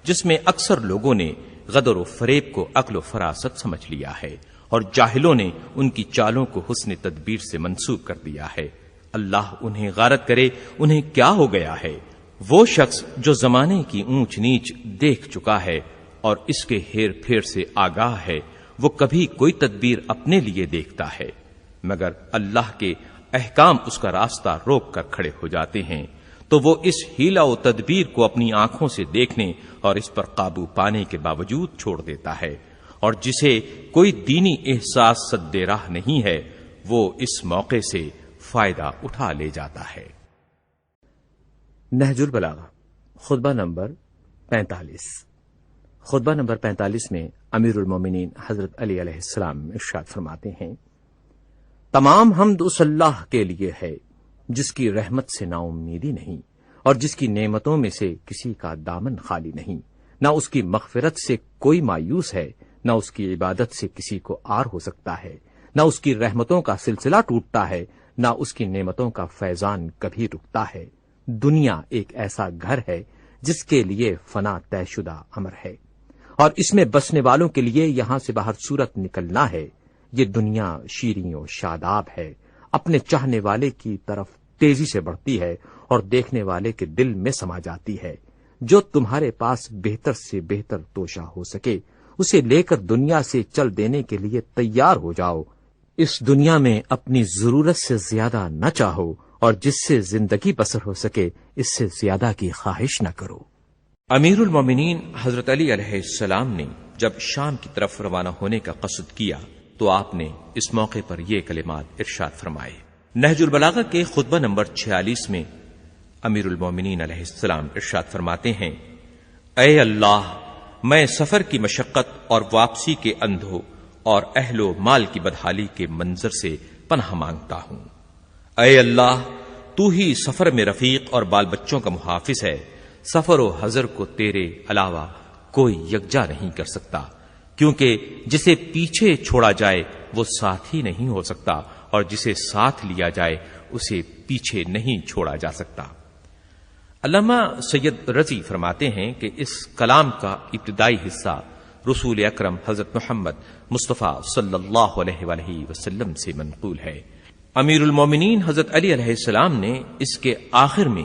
جس میں اکثر لوگوں نے غدر و فریب کو عقل و فراست سمجھ لیا ہے اور جاہلوں نے ان کی چالوں کو حسن تدبیر سے منسوب کر دیا ہے۔ اللہ انہیں غارت کرے، انہیں کیا ہو گیا ہے؟ وہ شخص جو زمانے کی اونچ نیچ دیکھ چکا ہے اور اس کے ہیر پھیر سے آگاہ ہے، وہ کبھی کوئی تدبیر اپنے لیے دیکھتا ہے، مگر اللہ کے احکام اس کا راستہ روک کر کھڑے ہو جاتے ہیں، تو وہ اس ہیلا و تدبیر کو اپنی آنکھوں سے دیکھنے اور اس پر قابو پانے کے باوجود چھوڑ دیتا ہے، اور جسے کوئی دینی احساس سد راہ نہیں ہے وہ اس موقع سے فائدہ اٹھا لے جاتا ہے۔ نہج البلاغہ خطبہ نمبر 45۔ خطبہ نمبر 45 میں امیر المومنین حضرت علی علیہ السلام ارشاد فرماتے ہیں، تمام حمد اس اللہ کے لیے ہے جس کی رحمت سے نا امیدی نہیں اور جس کی نعمتوں میں سے کسی کا دامن خالی نہیں، نہ اس کی مغفرت سے کوئی مایوس ہے، نہ اس کی عبادت سے کسی کو عار ہو سکتا ہے، نہ اس کی رحمتوں کا سلسلہ ٹوٹتا ہے، نہ اس کی نعمتوں کا فیضان کبھی رکتا ہے۔ دنیا ایک ایسا گھر ہے جس کے لیے فنا طے شدہ امر ہے، اور اس میں بسنے والوں کے لیے یہاں سے باہر صورت نکلنا ہے۔ یہ دنیا شیریں و شاداب ہے، اپنے چاہنے والے کی طرف تیزی سے بڑھتی ہے اور دیکھنے والے کے دل میں سما جاتی ہے۔ جو تمہارے پاس بہتر سے بہتر توشہ ہو سکے اسے لے کر دنیا سے چل دینے کے لیے تیار ہو جاؤ۔ اس دنیا میں اپنی ضرورت سے زیادہ نہ چاہو اور جس سے زندگی بسر ہو سکے اس سے زیادہ کی خواہش نہ کرو۔ امیر المومنین حضرت علی علیہ السلام نے جب شام کی طرف روانہ ہونے کا قصد کیا تو آپ نے اس موقع پر یہ کلمات ارشاد فرمائے۔ نہج البلاغہ کے خطبہ نمبر 46 میں امیر المومنین علیہ السلام ارشاد فرماتے ہیں، اے اللہ، میں سفر کی مشقت اور واپسی کے اندھوں اور اہل و مال کی بدحالی کے منظر سے پناہ مانگتا ہوں۔ اے اللہ، تو ہی سفر میں رفیق اور بال بچوں کا محافظ ہے، سفر و حضر کو تیرے علاوہ کوئی یکجا نہیں کر سکتا، کیونکہ جسے پیچھے چھوڑا جائے وہ ساتھ ہی نہیں ہو سکتا اور جسے ساتھ لیا جائے اسے پیچھے نہیں چھوڑا جا سکتا۔ علامہ سید رضی فرماتے ہیں کہ اس کلام کا ابتدائی حصہ رسول اکرم حضرت محمد مصطفیٰ صلی اللہ علیہ وآلہ وسلم سے منقول ہے۔ امیر المومنین حضرت علی علیہ السلام نے اس کے آخر میں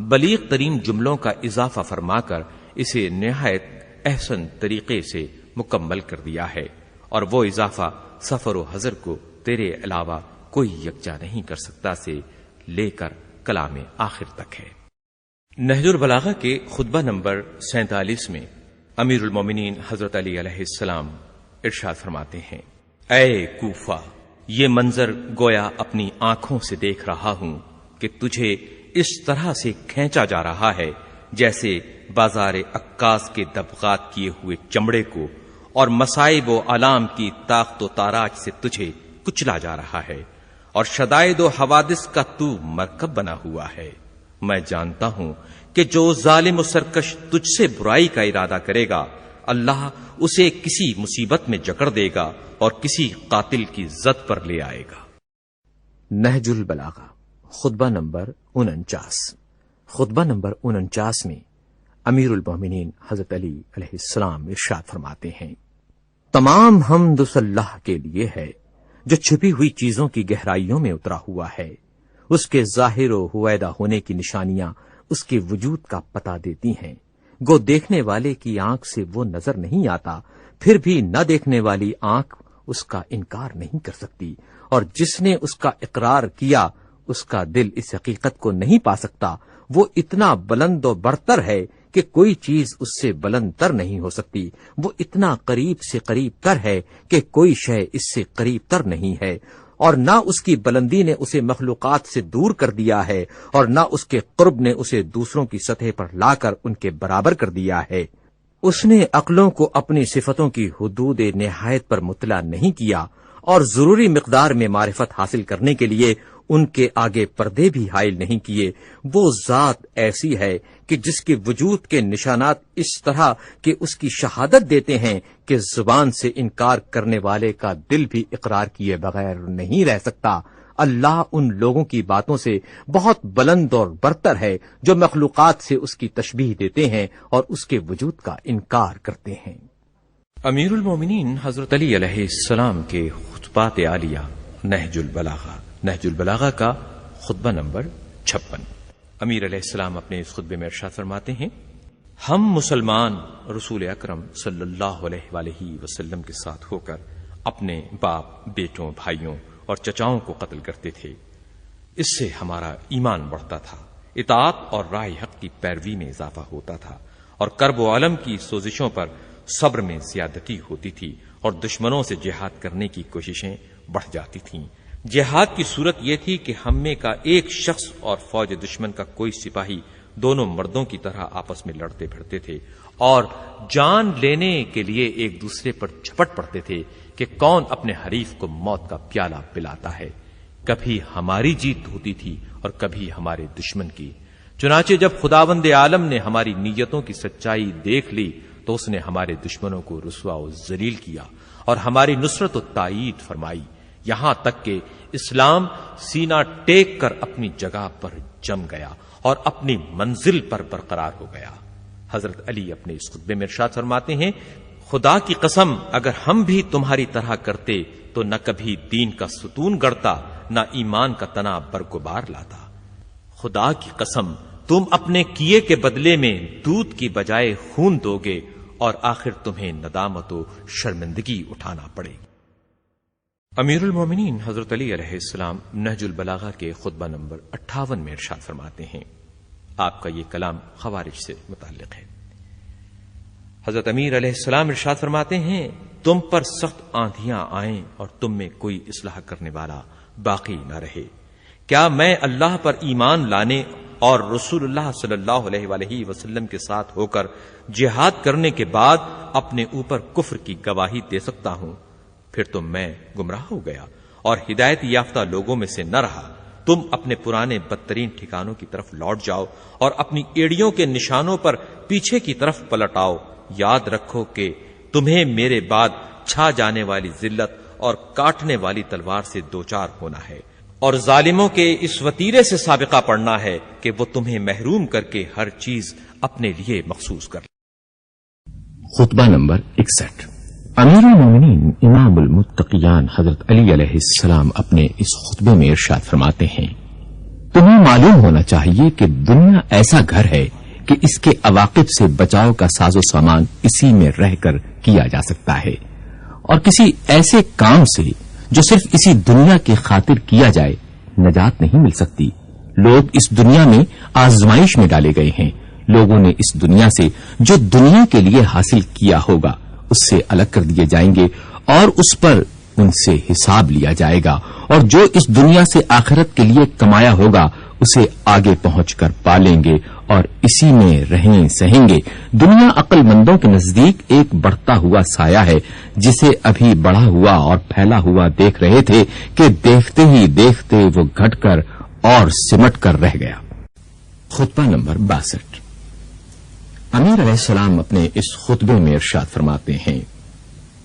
بلیغ ترین جملوں کا اضافہ فرما کر اسے نہایت احسن طریقے سے مکمل کر دیا ہے، اور وہ اضافہ سفر و حضر کو تیرے علاوہ کوئی یکجا نہیں کر سکتا سے لے کر کلام آخر تک ہے۔ نہج البلاغہ کے خطبہ نمبر 47 میں امیر المومنین حضرت علی علیہ السلام ارشاد فرماتے ہیں، اے کوفہ، یہ منظر گویا اپنی آنکھوں سے دیکھ رہا ہوں کہ تجھے اس طرح سے کھینچا جا رہا ہے جیسے بازار عکاس کے دبغات کیے ہوئے چمڑے کو اور مصائب و علام کی طاقت و تاراج سے تجھے کچلا جا رہا ہے، اور شدائد و حوادث کا تو مرکب بنا ہوا ہے۔ میں جانتا ہوں کہ جو ظالم و سرکش تجھ سے برائی کا ارادہ کرے گا اللہ اسے کسی مصیبت میں جکڑ دے گا اور کسی قاتل کی زد پر لے آئے گا۔ نہج البلاغہ خطبہ نمبر 49۔ خطبہ نمبر 49 میں امیر المومنین حضرت علی علیہ السلام ارشاد فرماتے ہیں، تمام حمد اس اللہ کے لیے ہے جو چھپی ہوئی چیزوں کی گہرائیوں میں اترا ہوا ہے، اس کے ظاہر و ہویدہ ہونے کی نشانیاں اس کے وجود کا پتہ دیتی ہیں، گو دیکھنے والے کی آنکھ سے وہ نظر نہیں آتا، پھر بھی نہ دیکھنے والی آنکھ اس کا انکار نہیں کر سکتی، اور جس نے اس کا اقرار کیا اس کا دل اس حقیقت کو نہیں پا سکتا، وہ اتنا بلند و برتر ہے کہ کوئی چیز اس سے بلند تر نہیں ہو سکتی، وہ اتنا قریب سے قریب تر ہے کہ کوئی شے اس سے قریب تر نہیں ہے، اور نہ اس کی بلندی نے اسے مخلوقات سے دور کر دیا ہے اور نہ اس کے قرب نے اسے دوسروں کی سطح پر لا کر ان کے برابر کر دیا ہے۔ اس نے عقلوں کو اپنی صفتوں کی حدود نہایت پر مطلع نہیں کیا اور ضروری مقدار میں معرفت حاصل کرنے کے لیے ان کے آگے پردے بھی حائل نہیں کیے۔ وہ ذات ایسی ہے کہ جس کے وجود کے نشانات اس طرح کہ اس کی شہادت دیتے ہیں کہ زبان سے انکار کرنے والے کا دل بھی اقرار کیے بغیر نہیں رہ سکتا۔ اللہ ان لوگوں کی باتوں سے بہت بلند اور برتر ہے جو مخلوقات سے اس کی تشبیہ دیتے ہیں اور اس کے وجود کا انکار کرتے ہیں۔ امیر المومنین حضرت علی علیہ السلام کے خطبات عالیہ نہج البلاغہ کا خطبہ نمبر 56۔ امیر علیہ السلام اپنے اس خطبے میں ارشاد فرماتے ہیں، ہم مسلمان رسول اکرم صلی اللہ علیہ وآلہ وسلم کے ساتھ ہو کر اپنے باپ، بیٹوں، بھائیوں اور چچاؤں کو قتل کرتے تھے، اس سے ہمارا ایمان بڑھتا تھا، اطاعت اور راہ حق کی پیروی میں اضافہ ہوتا تھا، اور کرب و علم کی سوزشوں پر صبر میں زیادتی ہوتی تھی، اور دشمنوں سے جہاد کرنے کی کوششیں بڑھ جاتی تھیں۔ جہاد کی صورت یہ تھی کہ ہم میں کا ایک شخص اور فوج دشمن کا کوئی سپاہی دونوں مردوں کی طرح آپس میں لڑتے بھڑتے تھے اور جان لینے کے لیے ایک دوسرے پر جھپٹ پڑتے تھے کہ کون اپنے حریف کو موت کا پیالہ پلاتا ہے۔ کبھی ہماری جیت ہوتی تھی اور کبھی ہمارے دشمن کی۔ چنانچہ جب خداوند عالم نے ہماری نیتوں کی سچائی دیکھ لی تو اس نے ہمارے دشمنوں کو رسوا و ذلیل کیا اور ہماری نصرت و تائید فرمائی، یہاں تک کہ اسلام سینہ ٹیک کر اپنی جگہ پر جم گیا اور اپنی منزل پر برقرار ہو گیا۔ حضرت علی اپنے اس خطبے میں ارشاد فرماتے ہیں، خدا کی قسم اگر ہم بھی تمہاری طرح کرتے تو نہ کبھی دین کا ستون گڑتا، نہ ایمان کا تنا برگبار لاتا۔ خدا کی قسم تم اپنے کیے کے بدلے میں دودھ کی بجائے خون دو گے اور آخر تمہیں ندامت و شرمندگی اٹھانا پڑے گی۔ امیر المومنین حضرت علی علیہ السلام نہج البلاغہ کے خطبہ نمبر 58 میں ارشاد فرماتے ہیں، آپ کا یہ کلام خوارج سے متعلق ہے۔ حضرت امیر علیہ السلام ارشاد فرماتے ہیں، تم پر سخت آندھیاں آئیں اور تم میں کوئی اصلاح کرنے والا باقی نہ رہے، کیا میں اللہ پر ایمان لانے اور رسول اللہ صلی اللہ علیہ وآلہ وسلم کے ساتھ ہو کر جہاد کرنے کے بعد اپنے اوپر کفر کی گواہی دے سکتا ہوں؟ پھر تو میں گمراہ ہو گیا اور ہدایت یافتہ لوگوں میں سے نہ رہا۔ تم اپنے پرانے بدترین ٹھکانوں کی طرف لوٹ جاؤ اور اپنی ایڑیوں کے نشانوں پر پیچھے کی طرف پلٹ آؤ۔ یاد رکھو کہ تمہیں میرے بعد چھا جانے والی ذلت اور کاٹنے والی تلوار سے دوچار ہونا ہے، اور ظالموں کے اس وتیرے سے سابقہ پڑنا ہے کہ وہ تمہیں محروم کر کے ہر چیز اپنے لیے مخصوص کر لیں۔ خطبہ نمبر 61۔ امیر المومنین امام المتقیان حضرت علی علیہ السلام اپنے اس خطبے میں ارشاد فرماتے ہیں، تمہیں معلوم ہونا چاہیے کہ دنیا ایسا گھر ہے کہ اس کے عواقب سے بچاؤ کا ساز و سامان اسی میں رہ کر کیا جا سکتا ہے، اور کسی ایسے کام سے جو صرف اسی دنیا کی خاطر کیا جائے نجات نہیں مل سکتی۔ لوگ اس دنیا میں آزمائش میں ڈالے گئے ہیں، لوگوں نے اس دنیا سے جو دنیا کے لیے حاصل کیا ہوگا اس سے الگ کر دیے جائیں گے اور اس پر ان سے حساب لیا جائے گا، اور جو اس دنیا سے آخرت کے لیے کمایا ہوگا اسے آگے پہنچ کر پالیں گے اور اسی میں رہیں سہیں گے۔ دنیا عقل مندوں کے نزدیک ایک بڑھتا ہوا سایہ ہے جسے ابھی بڑھا ہوا اور پھیلا ہوا دیکھ رہے تھے کہ دیکھتے ہی دیکھتے وہ گھٹ کر اور سمٹ کر رہ گیا۔ خطبہ نمبر 62۔ امیر علیہ السلام اپنے اس خطبے میں ارشاد فرماتے ہیں،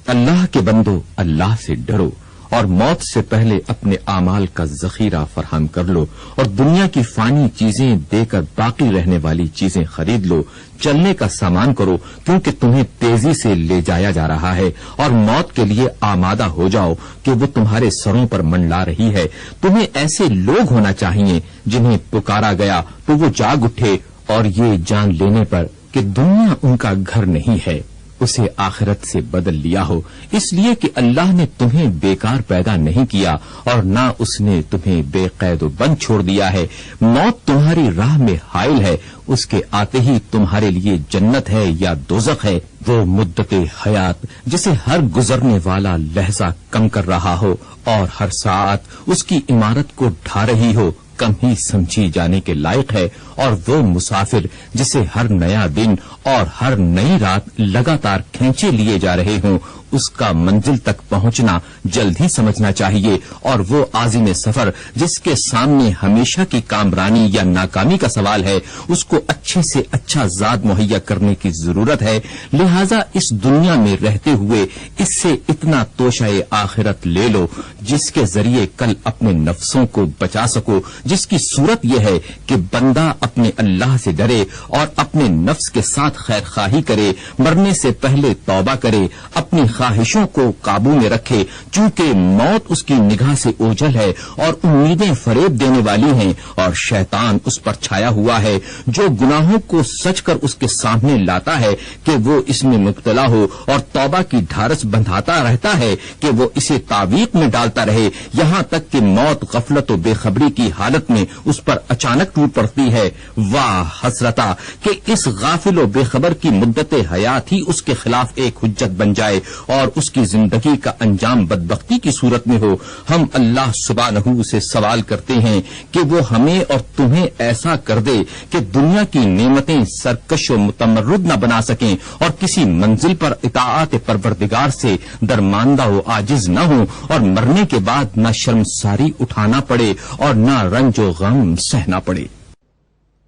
اللہ کے بندو اللہ سے ڈرو اور موت سے پہلے اپنے اعمال کا ذخیرہ فراہم کر لو اور دنیا کی فانی چیزیں دے کر باقی رہنے والی چیزیں خرید لو. چلنے کا سامان کرو کیونکہ تمہیں تیزی سے لے جایا جا رہا ہے اور موت کے لیے آمادہ ہو جاؤ کہ وہ تمہارے سروں پر منڈلا رہی ہے. تمہیں ایسے لوگ ہونا چاہیے جنہیں پکارا گیا تو وہ جاگ اٹھے اور یہ جان لینے پر کہ دنیا ان کا گھر نہیں ہے اسے آخرت سے بدل لیا ہو، اس لیے کہ اللہ نے تمہیں بیکار پیدا نہیں کیا اور نہ اس نے تمہیں بے قید و بند چھوڑ دیا ہے. موت تمہاری راہ میں حائل ہے، اس کے آتے ہی تمہارے لیے جنت ہے یا دوزخ ہے. وہ مدت حیات جسے ہر گزرنے والا لحظہ کم کر رہا ہو اور ہر ساعت اس کی عمارت کو ڈھا رہی ہو کم ہی سمجھی جانے کے لائق ہے. اور وہ مسافر جسے ہر نیا دن اور ہر نئی رات لگاتار کھینچے لیے جا رہے ہوں اس کا منزل تک پہنچنا جلد ہی سمجھنا چاہیے. اور وہ عازم سفر جس کے سامنے ہمیشہ کی کامرانی یا ناکامی کا سوال ہے اس کو اچھے سے اچھا زاد مہیا کرنے کی ضرورت ہے. لہذا اس دنیا میں رہتے ہوئے اس سے اتنا توشہ آخرت لے لو جس کے ذریعے کل اپنے نفسوں کو بچا سکو، جس کی صورت یہ ہے کہ بندہ اپنے اللہ سے ڈرے اور اپنے نفس کے ساتھ خیر خواہی کرے، مرنے سے پہلے توبہ کرے، اپنی خواہشوں کو قابو میں رکھے چونکہ موت اس کی نگاہ سے اوجھل ہے اور امیدیں فریب دینے والی ہیں اور شیطان اس پر چھایا ہوا ہے جو گناہوں کو سچ کر اس کے سامنے لاتا ہے کہ وہ اس میں مبتلا ہو اور توبہ کی ڈھارس بندھاتا رہتا ہے کہ وہ اسے تعویق میں ڈالتا رہے یہاں تک کہ موت غفلت و بے خبری کی حالت میں اس پر اچانک ٹوٹ پڑتی ہے. واہ حسرتا کہ اس غافل و بے خبر کی مدت حیات ہی اس کے خلاف ایک حجت بن جائے اور اس کی زندگی کا انجام بدبختی کی صورت میں ہو. ہم اللہ سبحانہ سے سوال کرتے ہیں کہ وہ ہمیں اور تمہیں ایسا کر دے کہ دنیا کی نعمتیں سرکش و متمرد نہ بنا سکیں اور کسی منزل پر اطاعت پروردگار سے درماندہ و عاجز نہ ہوں اور مرنے کے بعد نہ شرمساری اٹھانا پڑے اور نہ رنج و غم سہنا پڑے.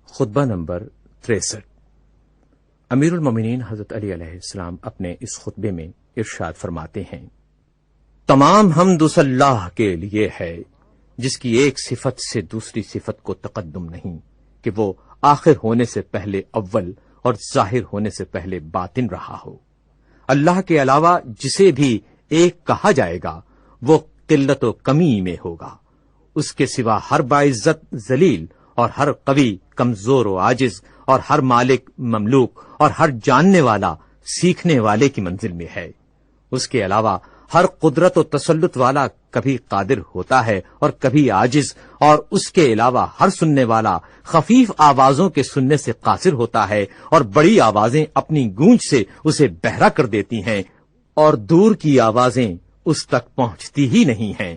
خطبہ نمبر 63. امیر المومنین حضرت علی علیہ السلام اپنے اس خطبے میں ارشاد فرماتے ہیں، تمام حمد اس اللہ کے لیے ہے جس کی ایک صفت سے دوسری صفت کو تقدم نہیں کہ وہ آخر ہونے سے پہلے اول اور ظاہر ہونے سے پہلے باطن رہا ہو. اللہ کے علاوہ جسے بھی ایک کہا جائے گا وہ قلت و کمی میں ہوگا. اس کے سوا ہر باعزت ذلیل اور ہر قوی کمزور و عاجز اور ہر مالک مملوک اور ہر جاننے والا سیکھنے والے کی منزل میں ہے. اس کے علاوہ ہر قدرت و تسلط والا کبھی قادر ہوتا ہے اور کبھی عاجز، اور اس کے علاوہ ہر سننے والا خفیف آوازوں کے سننے سے قاصر ہوتا ہے اور بڑی آوازیں اپنی گونج سے اسے بہرا کر دیتی ہیں اور دور کی آوازیں اس تک پہنچتی ہی نہیں ہیں.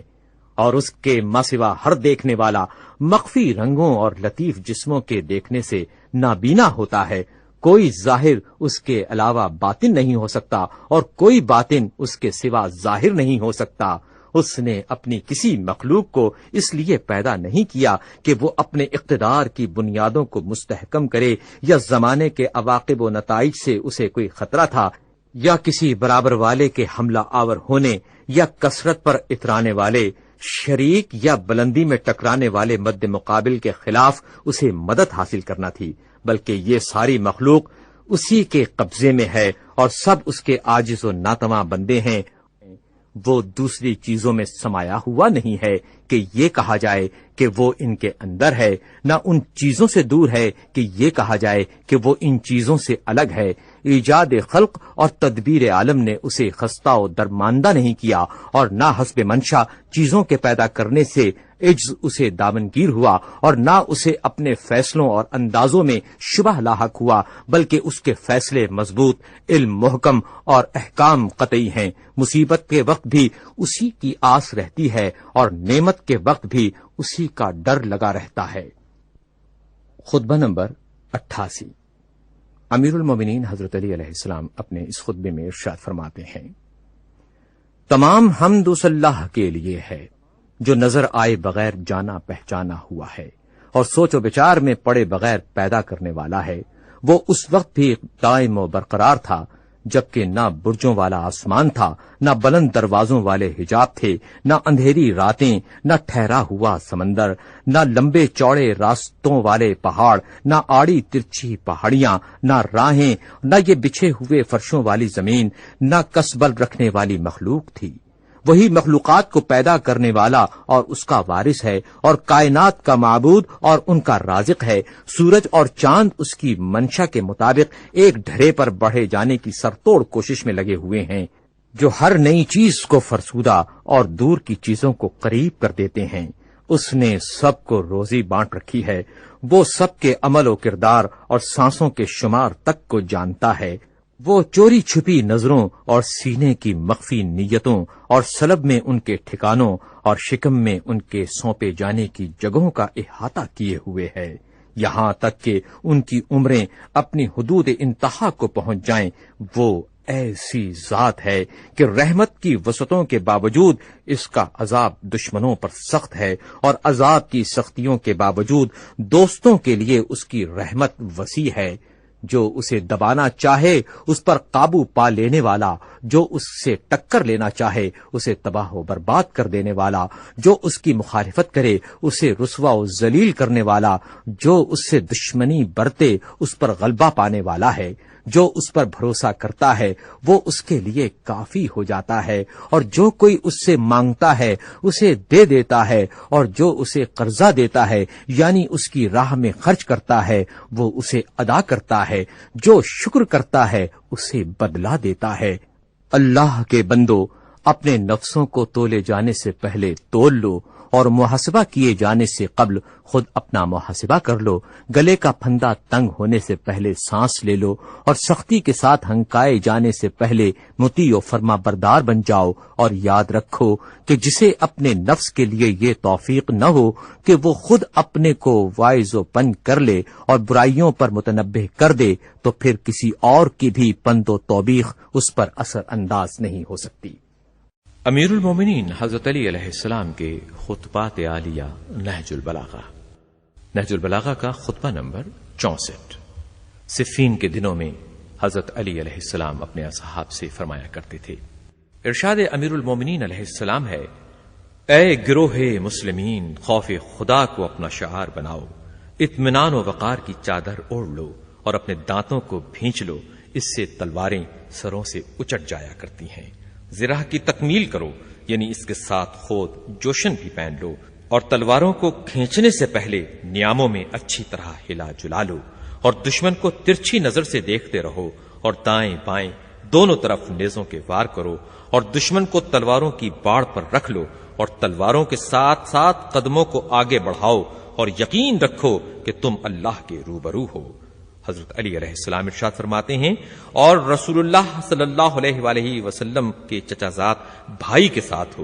اور اس کے ماسوا ہر دیکھنے والا مخفی رنگوں اور لطیف جسموں کے دیکھنے سے نابینا ہوتا ہے. کوئی ظاہر اس کے علاوہ باطن نہیں ہو سکتا اور کوئی باطن اس کے سوا ظاہر نہیں ہو سکتا. اس نے اپنی کسی مخلوق کو اس لیے پیدا نہیں کیا کہ وہ اپنے اقتدار کی بنیادوں کو مستحکم کرے یا زمانے کے عواقب و نتائج سے اسے کوئی خطرہ تھا یا کسی برابر والے کے حملہ آور ہونے یا کثرت پر اترانے والے شریک یا بلندی میں ٹکرانے والے مد مقابل کے خلاف اسے مدد حاصل کرنا تھی، بلکہ یہ ساری مخلوق اسی کے قبضے میں ہے اور سب اس کے عاجز و ناتواں بندے ہیں. وہ دوسری چیزوں میں سمایا ہوا نہیں ہے کہ یہ کہا جائے کہ وہ ان کے اندر ہے، نہ ان چیزوں سے دور ہے کہ یہ کہا جائے کہ وہ ان چیزوں سے الگ ہے. ایجاد خلق اور تدبیر عالم نے اسے خستہ و درماندہ نہیں کیا اور نہ حسب منشا چیزوں کے پیدا کرنے سے عجز اسے دامنگیر ہوا اور نہ اسے اپنے فیصلوں اور اندازوں میں شبہ لاحق ہوا، بلکہ اس کے فیصلے مضبوط، علم محکم اور احکام قطعی ہیں. مصیبت کے وقت بھی اسی کی آس رہتی ہے اور نعمت کے وقت بھی اسی کا ڈر لگا رہتا ہے. خطبہ نمبر 88. امیر المومنین حضرت علی علیہ السلام اپنے اس خطبے میں ارشاد فرماتے ہیں، تمام حمد اس اللہ کے لیے ہے جو نظر آئے بغیر جانا پہچانا ہوا ہے اور سوچ و بچار میں پڑے بغیر پیدا کرنے والا ہے. وہ اس وقت بھی قائم و برقرار تھا جبکہ نہ برجوں والا آسمان تھا، نہ بلند دروازوں والے حجاب تھے، نہ اندھیری راتیں، نہ ٹھہرا ہوا سمندر، نہ لمبے چوڑے راستوں والے پہاڑ، نہ آڑی ترچھی پہاڑیاں، نہ راہیں، نہ یہ بچھے ہوئے فرشوں والی زمین، نہ کسبل رکھنے والی مخلوق تھی۔ وہی مخلوقات کو پیدا کرنے والا اور اس کا وارث ہے، اور کائنات کا معبود اور ان کا رازق ہے۔ سورج اور چاند اس کی منشا کے مطابق ایک ڈھرے پر بڑھے جانے کی سرتوڑ کوشش میں لگے ہوئے ہیں، جو ہر نئی چیز کو فرسودہ اور دور کی چیزوں کو قریب کر دیتے ہیں۔ اس نے سب کو روزی بانٹ رکھی ہے، وہ سب کے عمل و کردار اور سانسوں کے شمار تک کو جانتا ہے۔ وہ چوری چھپی نظروں اور سینے کی مخفی نیتوں اور سلب میں ان کے ٹھکانوں اور شکم میں ان کے سونپے جانے کی جگہوں کا احاطہ کیے ہوئے ہے، یہاں تک کہ ان کی عمریں اپنی حدود انتہا کو پہنچ جائیں۔ وہ ایسی ذات ہے کہ رحمت کی وسعتوں کے باوجود اس کا عذاب دشمنوں پر سخت ہے، اور عذاب کی سختیوں کے باوجود دوستوں کے لیے اس کی رحمت وسیع ہے۔ جو اسے دبانا چاہے اس پر قابو پا لینے والا، جو اس سے ٹکر لینا چاہے اسے تباہ و برباد کر دینے والا، جو اس کی مخالفت کرے اسے رسوا و ذلیل کرنے والا، جو اس سے دشمنی برتے اس پر غلبہ پانے والا ہے۔ جو اس پر بھروسہ کرتا ہے وہ اس کے لیے کافی ہو جاتا ہے، اور جو کوئی اس سے مانگتا ہے اسے دے دیتا ہے، اور جو اسے قرضہ دیتا ہے یعنی اس کی راہ میں خرچ کرتا ہے وہ اسے ادا کرتا ہے۔ جو شکر کرتا ہے اسے بدلہ دیتا ہے۔ اللہ کے بندو، اپنے نفسوں کو تولے جانے سے پہلے تول لو، اور محاسبہ کیے جانے سے قبل خود اپنا محاسبہ کر لو۔ گلے کا پھندا تنگ ہونے سے پہلے سانس لے لو، اور سختی کے ساتھ ہنکائے جانے سے پہلے مطیع و فرما بردار بن جاؤ، اور یاد رکھو کہ جسے اپنے نفس کے لیے یہ توفیق نہ ہو کہ وہ خود اپنے کو واعظ و پن کر لے اور برائیوں پر متنبہ کر دے، تو پھر کسی اور کی بھی پند و توبیخ اس پر اثر انداز نہیں ہو سکتی۔ امیر المومنین حضرت علی علیہ السلام کے خطبات عالیہ نہج البلاغہ۔ نہج البلاغہ کا خطبہ نمبر 64۔ صفین کے دنوں میں حضرت علی علیہ السلام اپنے اصحاب سے فرمایا کرتے تھے۔ ارشاد امیر المومنین علیہ السلام ہے: اے گروہ مسلمین، خوف خدا کو اپنا شعار بناؤ، اطمینان و وقار کی چادر اوڑھ لو، اور اپنے دانتوں کو بھینچ لو، اس سے تلواریں سروں سے اچٹ جایا کرتی ہیں۔ زرہ کی تکمیل کرو، یعنی اس کے ساتھ خود جوشن بھی پہن لو، اور تلواروں کو کھینچنے سے پہلے نیاموں میں اچھی طرح ہلا جلا لو، اور دشمن کو ترچھی نظر سے دیکھتے رہو، اور دائیں بائیں دونوں طرف نیزوں کے وار کرو، اور دشمن کو تلواروں کی باڑ پر رکھ لو، اور تلواروں کے ساتھ ساتھ قدموں کو آگے بڑھاؤ، اور یقین رکھو کہ تم اللہ کے روبرو ہو۔ حضرت علی علیہ السلام ارشاد فرماتے ہیں: اور رسول اللہ صلی اللہ علیہ وآلہ وسلم کے چچا زاد بھائی کے ساتھ ہو،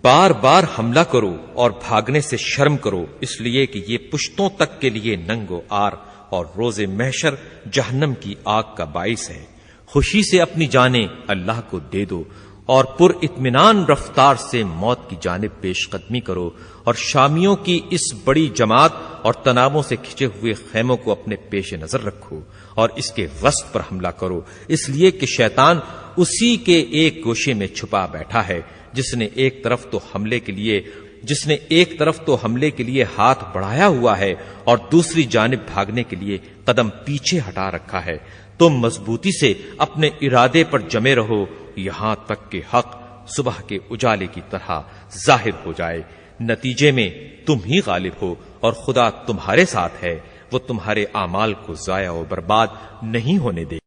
بار بار حملہ کرو اور بھاگنے سے شرم کرو، اس لیے کہ یہ پشتوں تک کے لیے ننگ و آر اور روز محشر جہنم کی آگ کا باعث ہے۔ خوشی سے اپنی جانیں اللہ کو دے دو، اور پر اطمینان رفتار سے موت کی جانب پیش قدمی کرو، اور شامیوں کی اس بڑی جماعت اور تنابوں سے کھچے ہوئے خیموں کو اپنے پیش نظر رکھو، اور اس کے وسط پر حملہ کرو، اس لیے کہ شیطان اسی کے ایک گوشے میں چھپا بیٹھا ہے، جس نے ایک طرف تو حملے کے لیے ہاتھ بڑھایا ہوا ہے اور دوسری جانب بھاگنے کے لیے قدم پیچھے ہٹا رکھا ہے۔ تم مضبوطی سے اپنے ارادے پر جمے رہو، یہاں تک کہ حق صبح کے اجالے کی طرح ظاہر ہو جائے۔ نتیجے میں تم ہی غالب ہو، اور خدا تمہارے ساتھ ہے، وہ تمہارے اعمال کو ضائع و برباد نہیں ہونے دے۔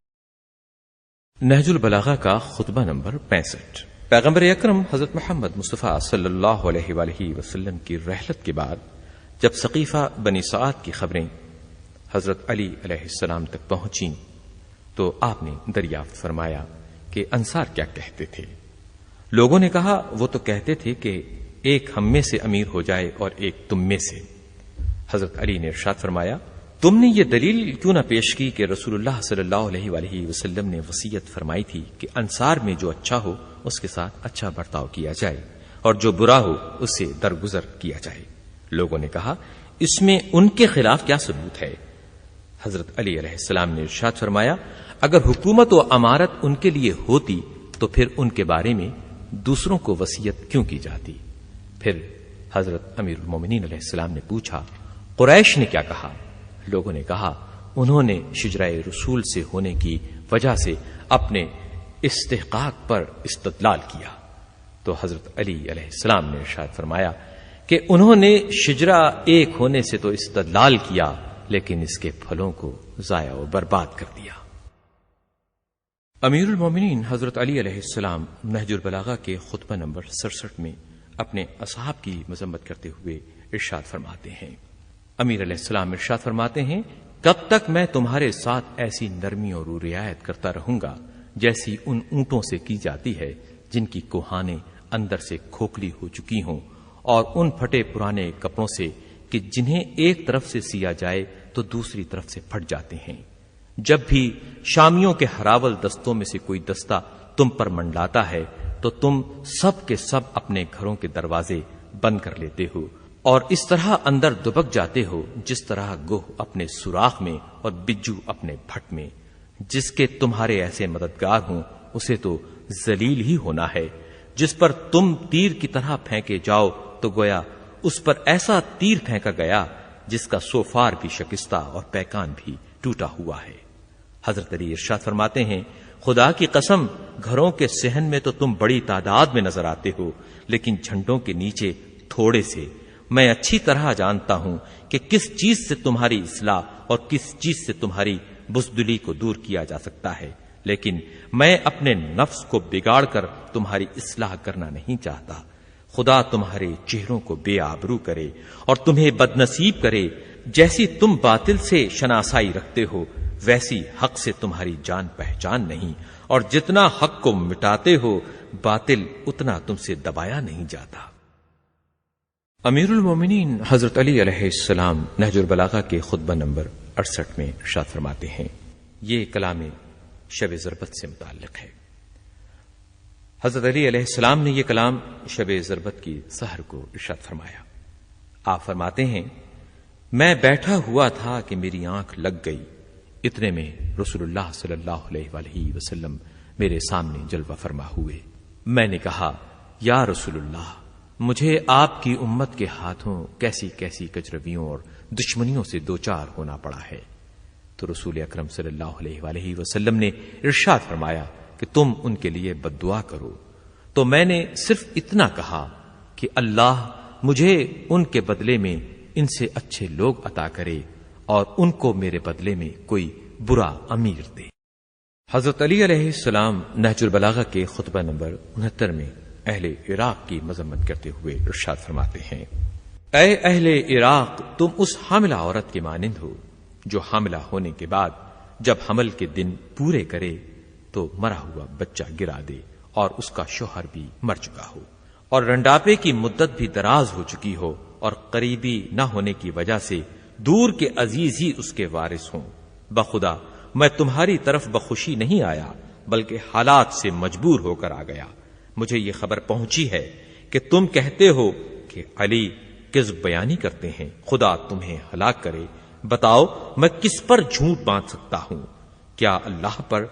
نہج البلاغہ کا خطبہ نمبر 65۔ پیغمبر اکرم حضرت محمد مصطفیٰ صلی اللہ علیہ وآلہ وسلم کی رحلت کے بعد جب ثقیفہ بنی سعد کی خبریں حضرت علی علیہ السلام تک پہنچیں تو آپ نے دریافت فرمایا کہ انصار کیا کہتے تھے۔ لوگوں نے کہا وہ تو کہتے تھے کہ ایک ہم میں سے امیر ہو جائے اور ایک تم میں سے۔ حضرت علی نے ارشاد فرمایا: تم نے یہ دلیل کیوں نہ پیش کی کہ رسول اللہ صلی اللہ علیہ وآلہ وسلم نے وصیت فرمائی تھی کہ انصار میں جو اچھا ہو اس کے ساتھ اچھا برتاؤ کیا جائے، اور جو برا ہو اس سے درگزر کیا جائے۔ لوگوں نے کہا اس میں ان کے خلاف کیا ثبوت ہے؟ حضرت علی علیہ السلام نے ارشاد فرمایا، اگر حکومت و امارت ان کے لیے ہوتی تو پھر ان کے بارے میں دوسروں کو وصیت کیوں کی جاتی؟ پھر حضرت امیر المومنین علیہ السلام نے پوچھا، قریش نے کیا کہا؟ لوگوں نے کہا، انہوں نے شجرہ رسول سے ہونے کی وجہ سے اپنے استحقاق پر استدلال کیا۔ تو حضرت علی علیہ السلام نے ارشاد فرمایا کہ انہوں نے شجرہ ایک ہونے سے تو استدلال کیا، لیکن اس کے پھلوں کو ضائع و برباد کر دیا۔ امیر المومنین حضرت علی علیہ السلام نہج البلاغہ کے خطبہ نمبر 67 میں اپنے اصحاب کی مذمت کرتے ہوئے ارشاد فرماتے ہیں، امیر علیہ السلام ارشاد فرماتے ہیں، کب تک میں تمہارے ساتھ ایسی نرمی اور رعایت کرتا رہوں گا جیسی ان اونٹوں سے کی جاتی ہے جن کی کوہانیں اندر سے کھوکھلی ہو چکی ہوں، اور ان پھٹے پرانے کپڑوں سے کہ جنہیں ایک طرف سے سیا جائے تو دوسری طرف سے پھٹ جاتے ہیں۔ جب بھی شامیوں کے ہراول دستوں میں سے کوئی دستہ تم پر منڈلاتا ہے تو تم سب کے سب اپنے گھروں کے دروازے بند کر لیتے ہو اور اس طرح اندر دبک جاتے ہو جس طرح گوہ اپنے سوراخ میں اور بجو اپنے بھٹ میں۔ جس کے تمہارے ایسے مددگار ہوں اسے تو ذلیل ہی ہونا ہے۔ جس پر تم تیر کی طرح پھینکے جاؤ تو گویا اس پر ایسا تیر پھینکا گیا جس کا سوفار بھی شکستہ اور پیکان بھی ٹوٹا ہوا ہے۔ حضرت علی ارشاد فرماتے ہیں، خدا کی قسم گھروں کے صحن میں تو تم بڑی تعداد میں نظر آتے ہو، لیکن جھنڈوں کے نیچے تھوڑے سے۔ میں اچھی طرح جانتا ہوں کہ کس چیز سے تمہاری اصلاح اور کس چیز سے تمہاری بزدلی کو دور کیا جا سکتا ہے، لیکن میں اپنے نفس کو بگاڑ کر تمہاری اصلاح کرنا نہیں چاہتا۔ خدا تمہارے چہروں کو بے آبرو کرے اور تمہیں بدنصیب کرے۔ جیسی تم باطل سے شناسائی رکھتے ہو ویسی حق سے تمہاری جان پہچان نہیں، اور جتنا حق کو مٹاتے ہو باطل اتنا تم سے دبایا نہیں جاتا۔ امیر المومنین حضرت علی علیہ السلام نہج البلاغہ کے خطبہ نمبر 68 میں ارشاد فرماتے ہیں، یہ کلام شب ضربت سے متعلق ہے۔ حضرت علی علیہ السلام نے یہ کلام شب ضربت کی سحر کو ارشاد فرمایا۔ آپ فرماتے ہیں، میں بیٹھا ہوا تھا کہ میری آنکھ لگ گئی، اتنے میں رسول اللہ صلی اللہ علیہ وآلہ وسلم میرے سامنے جلوہ فرما ہوئے۔ میں نے کہا، یا رسول اللہ، مجھے آپ کی امت کے ہاتھوں کیسی کیسی کجرویوں اور دشمنیوں سے دوچار ہونا پڑا ہے۔ تو رسول اکرم صلی اللہ علیہ وآلہ وسلم نے ارشاد فرمایا کہ تم ان کے لیے بد دعا کرو۔ تو میں نے صرف اتنا کہا کہ اللہ مجھے ان کے بدلے میں ان سے اچھے لوگ عطا کرے اور ان کو میرے بدلے میں کوئی برا امیر دے۔ حضرت علی علیہ السلام نہج البلاغہ کے خطبہ نمبر 69 میں اہل عراق کی مذمت کرتے ہوئے ارشاد فرماتے ہیں، اے اہل عراق، تم اس حاملہ عورت کے مانند ہو جو حاملہ ہونے کے بعد جب حمل کے دن پورے کرے تو مرا ہوا بچہ گرا دے اور اس کا شوہر بھی مر چکا ہو اور رنڈاپے کی مدت بھی دراز ہو چکی ہو اور قریبی نہ ہونے کی وجہ سے دور کے عزیز ہی اس کے وارث ہوں۔ بخدا میں تمہاری طرف بخوشی نہیں آیا بلکہ حالات سے مجبور ہو کر آ گیا۔ مجھے یہ خبر پہنچی ہے کہ تم کہتے ہو کہ علی کذب بیانی کرتے ہیں، خدا تمہیں ہلاک کرے۔ بتاؤ میں کس پر جھوٹ باندھ سکتا ہوں؟ کیا اللہ پر؟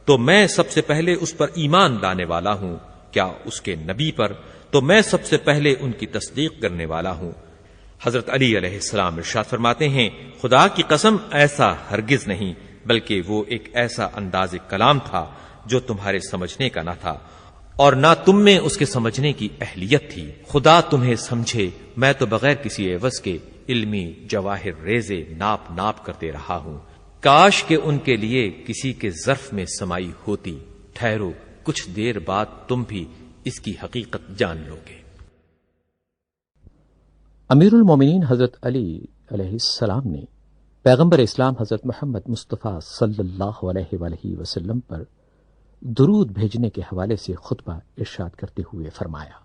تو میں سب سے پہلے اس پر ایمان لانے والا ہوں۔ کیا اس کے نبی پر؟ تو میں سب سے پہلے ان کی تصدیق کرنے والا ہوں۔ حضرت علی علیہ السلام ارشاد فرماتے ہیں، خدا کی قسم ایسا ہرگز نہیں، بلکہ وہ ایک ایسا انداز کلام تھا جو تمہارے سمجھنے کا نہ تھا اور نہ تم میں اس کے سمجھنے کی اہلیت تھی۔ خدا تمہیں سمجھے، میں تو بغیر کسی عوض کے علمی جواہر ریزے ناپ ناپ کرتے رہا ہوں۔ کاش کہ ان کے لیے کسی کے ظرف میں سمائی ہوتی۔ ٹھہرو، کچھ دیر بعد تم بھی اس کی حقیقت جان لو گے۔ امیر المومنین حضرت علی علیہ السلام نے پیغمبر اسلام حضرت محمد مصطفیٰ صلی اللہ علیہ وآلہ وسلم پر درود بھیجنے کے حوالے سے خطبہ ارشاد کرتے ہوئے فرمایا،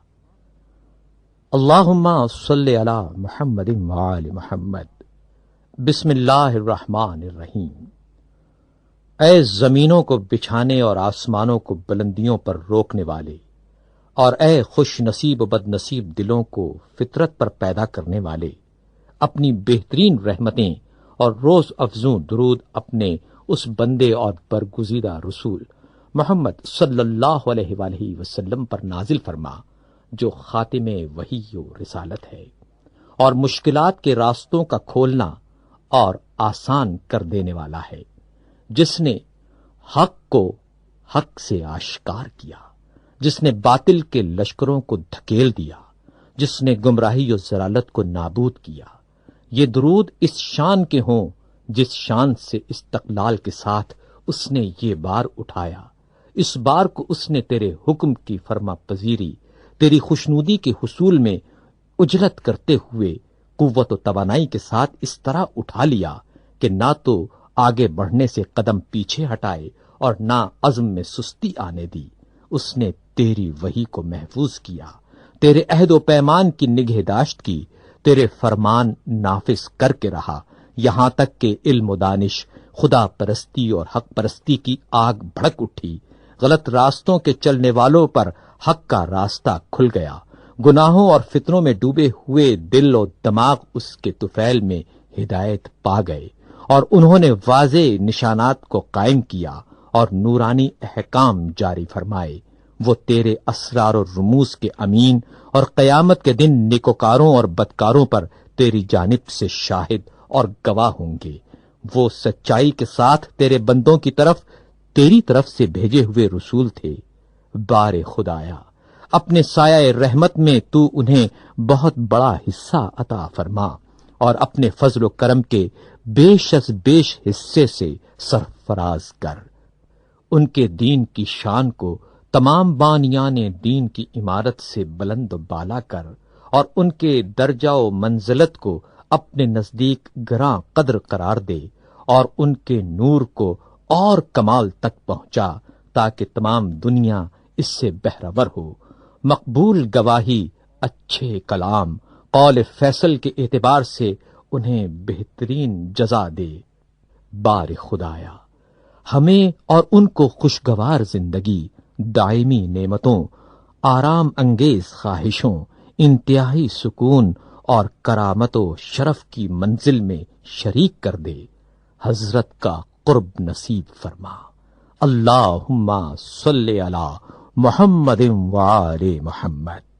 اللہم صلی علی محمد وآل محمد، بسم اللہ الرحمن الرحیم۔ اے زمینوں کو بچھانے اور آسمانوں کو بلندیوں پر روکنے والے، اور اے خوش نصیب و بد نصیب دلوں کو فطرت پر پیدا کرنے والے، اپنی بہترین رحمتیں اور روز افزوں درود اپنے اس بندے اور برگزیدہ رسول محمد صلی اللہ علیہ وآلہ وسلم پر نازل فرما، جو خاتم وحی و رسالت ہے اور مشکلات کے راستوں کا کھولنا اور آسان کر دینے والا ہے، جس نے حق کو حق سے آشکار کیا، جس نے باطل کے لشکروں کو دھکیل دیا، جس نے گمراہی و ضلالت کو نابود کیا۔ یہ درود اس شان کے ہوں جس شان سے استقلال کے ساتھ اس نے یہ بار اٹھایا۔ اس بار کو اس نے تیرے حکم کی فرما پذیری، تیری خوشنودی کے حصول میں اجلت کرتے ہوئے قوت و توانائی کے ساتھ اس طرح اٹھا لیا کہ نہ تو آگے بڑھنے سے قدم پیچھے ہٹائے اور نہ عزم میں سستی آنے دی۔ اس نے تیری وحی کو محفوظ کیا، تیرے عہد و پیمان کی نگہداشت کی، تیرے فرمان نافذ کر کے رہا، یہاں تک کہ علم و دانش، خدا پرستی اور حق پرستی کی آگ بھڑک اٹھی۔ غلط راستوں کے چلنے والوں پر حق کا راستہ کھل گیا، گناہوں اور فتنوں میں ڈوبے ہوئے دل و دماغ اس کے طفیل میں ہدایت پا گئے، اور انہوں نے واضح نشانات کو قائم کیا اور نورانی احکام جاری فرمائے۔ وہ تیرے اسرار و رموز کے امین، اور قیامت کے دن نیکوکاروں اور بدکاروں پر تیری جانب سے شاہد اور گواہ ہوں گے۔ وہ سچائی کے ساتھ تیرے بندوں کی طرف تیری طرف سے بھیجے ہوئے رسول تھے۔ بار خدایا، اپنے سایہ رحمت میں تو انہیں بہت بڑا حصہ عطا فرما، اور اپنے فضل و کرم کے بیش از بیش حصے سے سرفراز کر۔ ان کے دین کی شان کو تمام بانیان دین کی عمارت سے بلند و بالا کر، اور ان کے درجہ و منزلت کو اپنے نزدیک گراں قدر قرار دے، اور ان کے نور کو اور کمال تک پہنچا، تاکہ تمام دنیا اس سے بہرور ہو۔ مقبول گواہی، اچھے کلام، قول فیصل کے اعتبار سے انہیں بہترین جزا دے۔ بار خدایا، ہمیں اور ان کو خوشگوار زندگی، دائمی نعمتوں، آرام انگیز خواہشوں، انتہائی سکون اور کرامت و شرف کی منزل میں شریک کر دے۔ حضرت کا قرب نصیب فرما۔ اللہم صلی علی محمد وآل محمد۔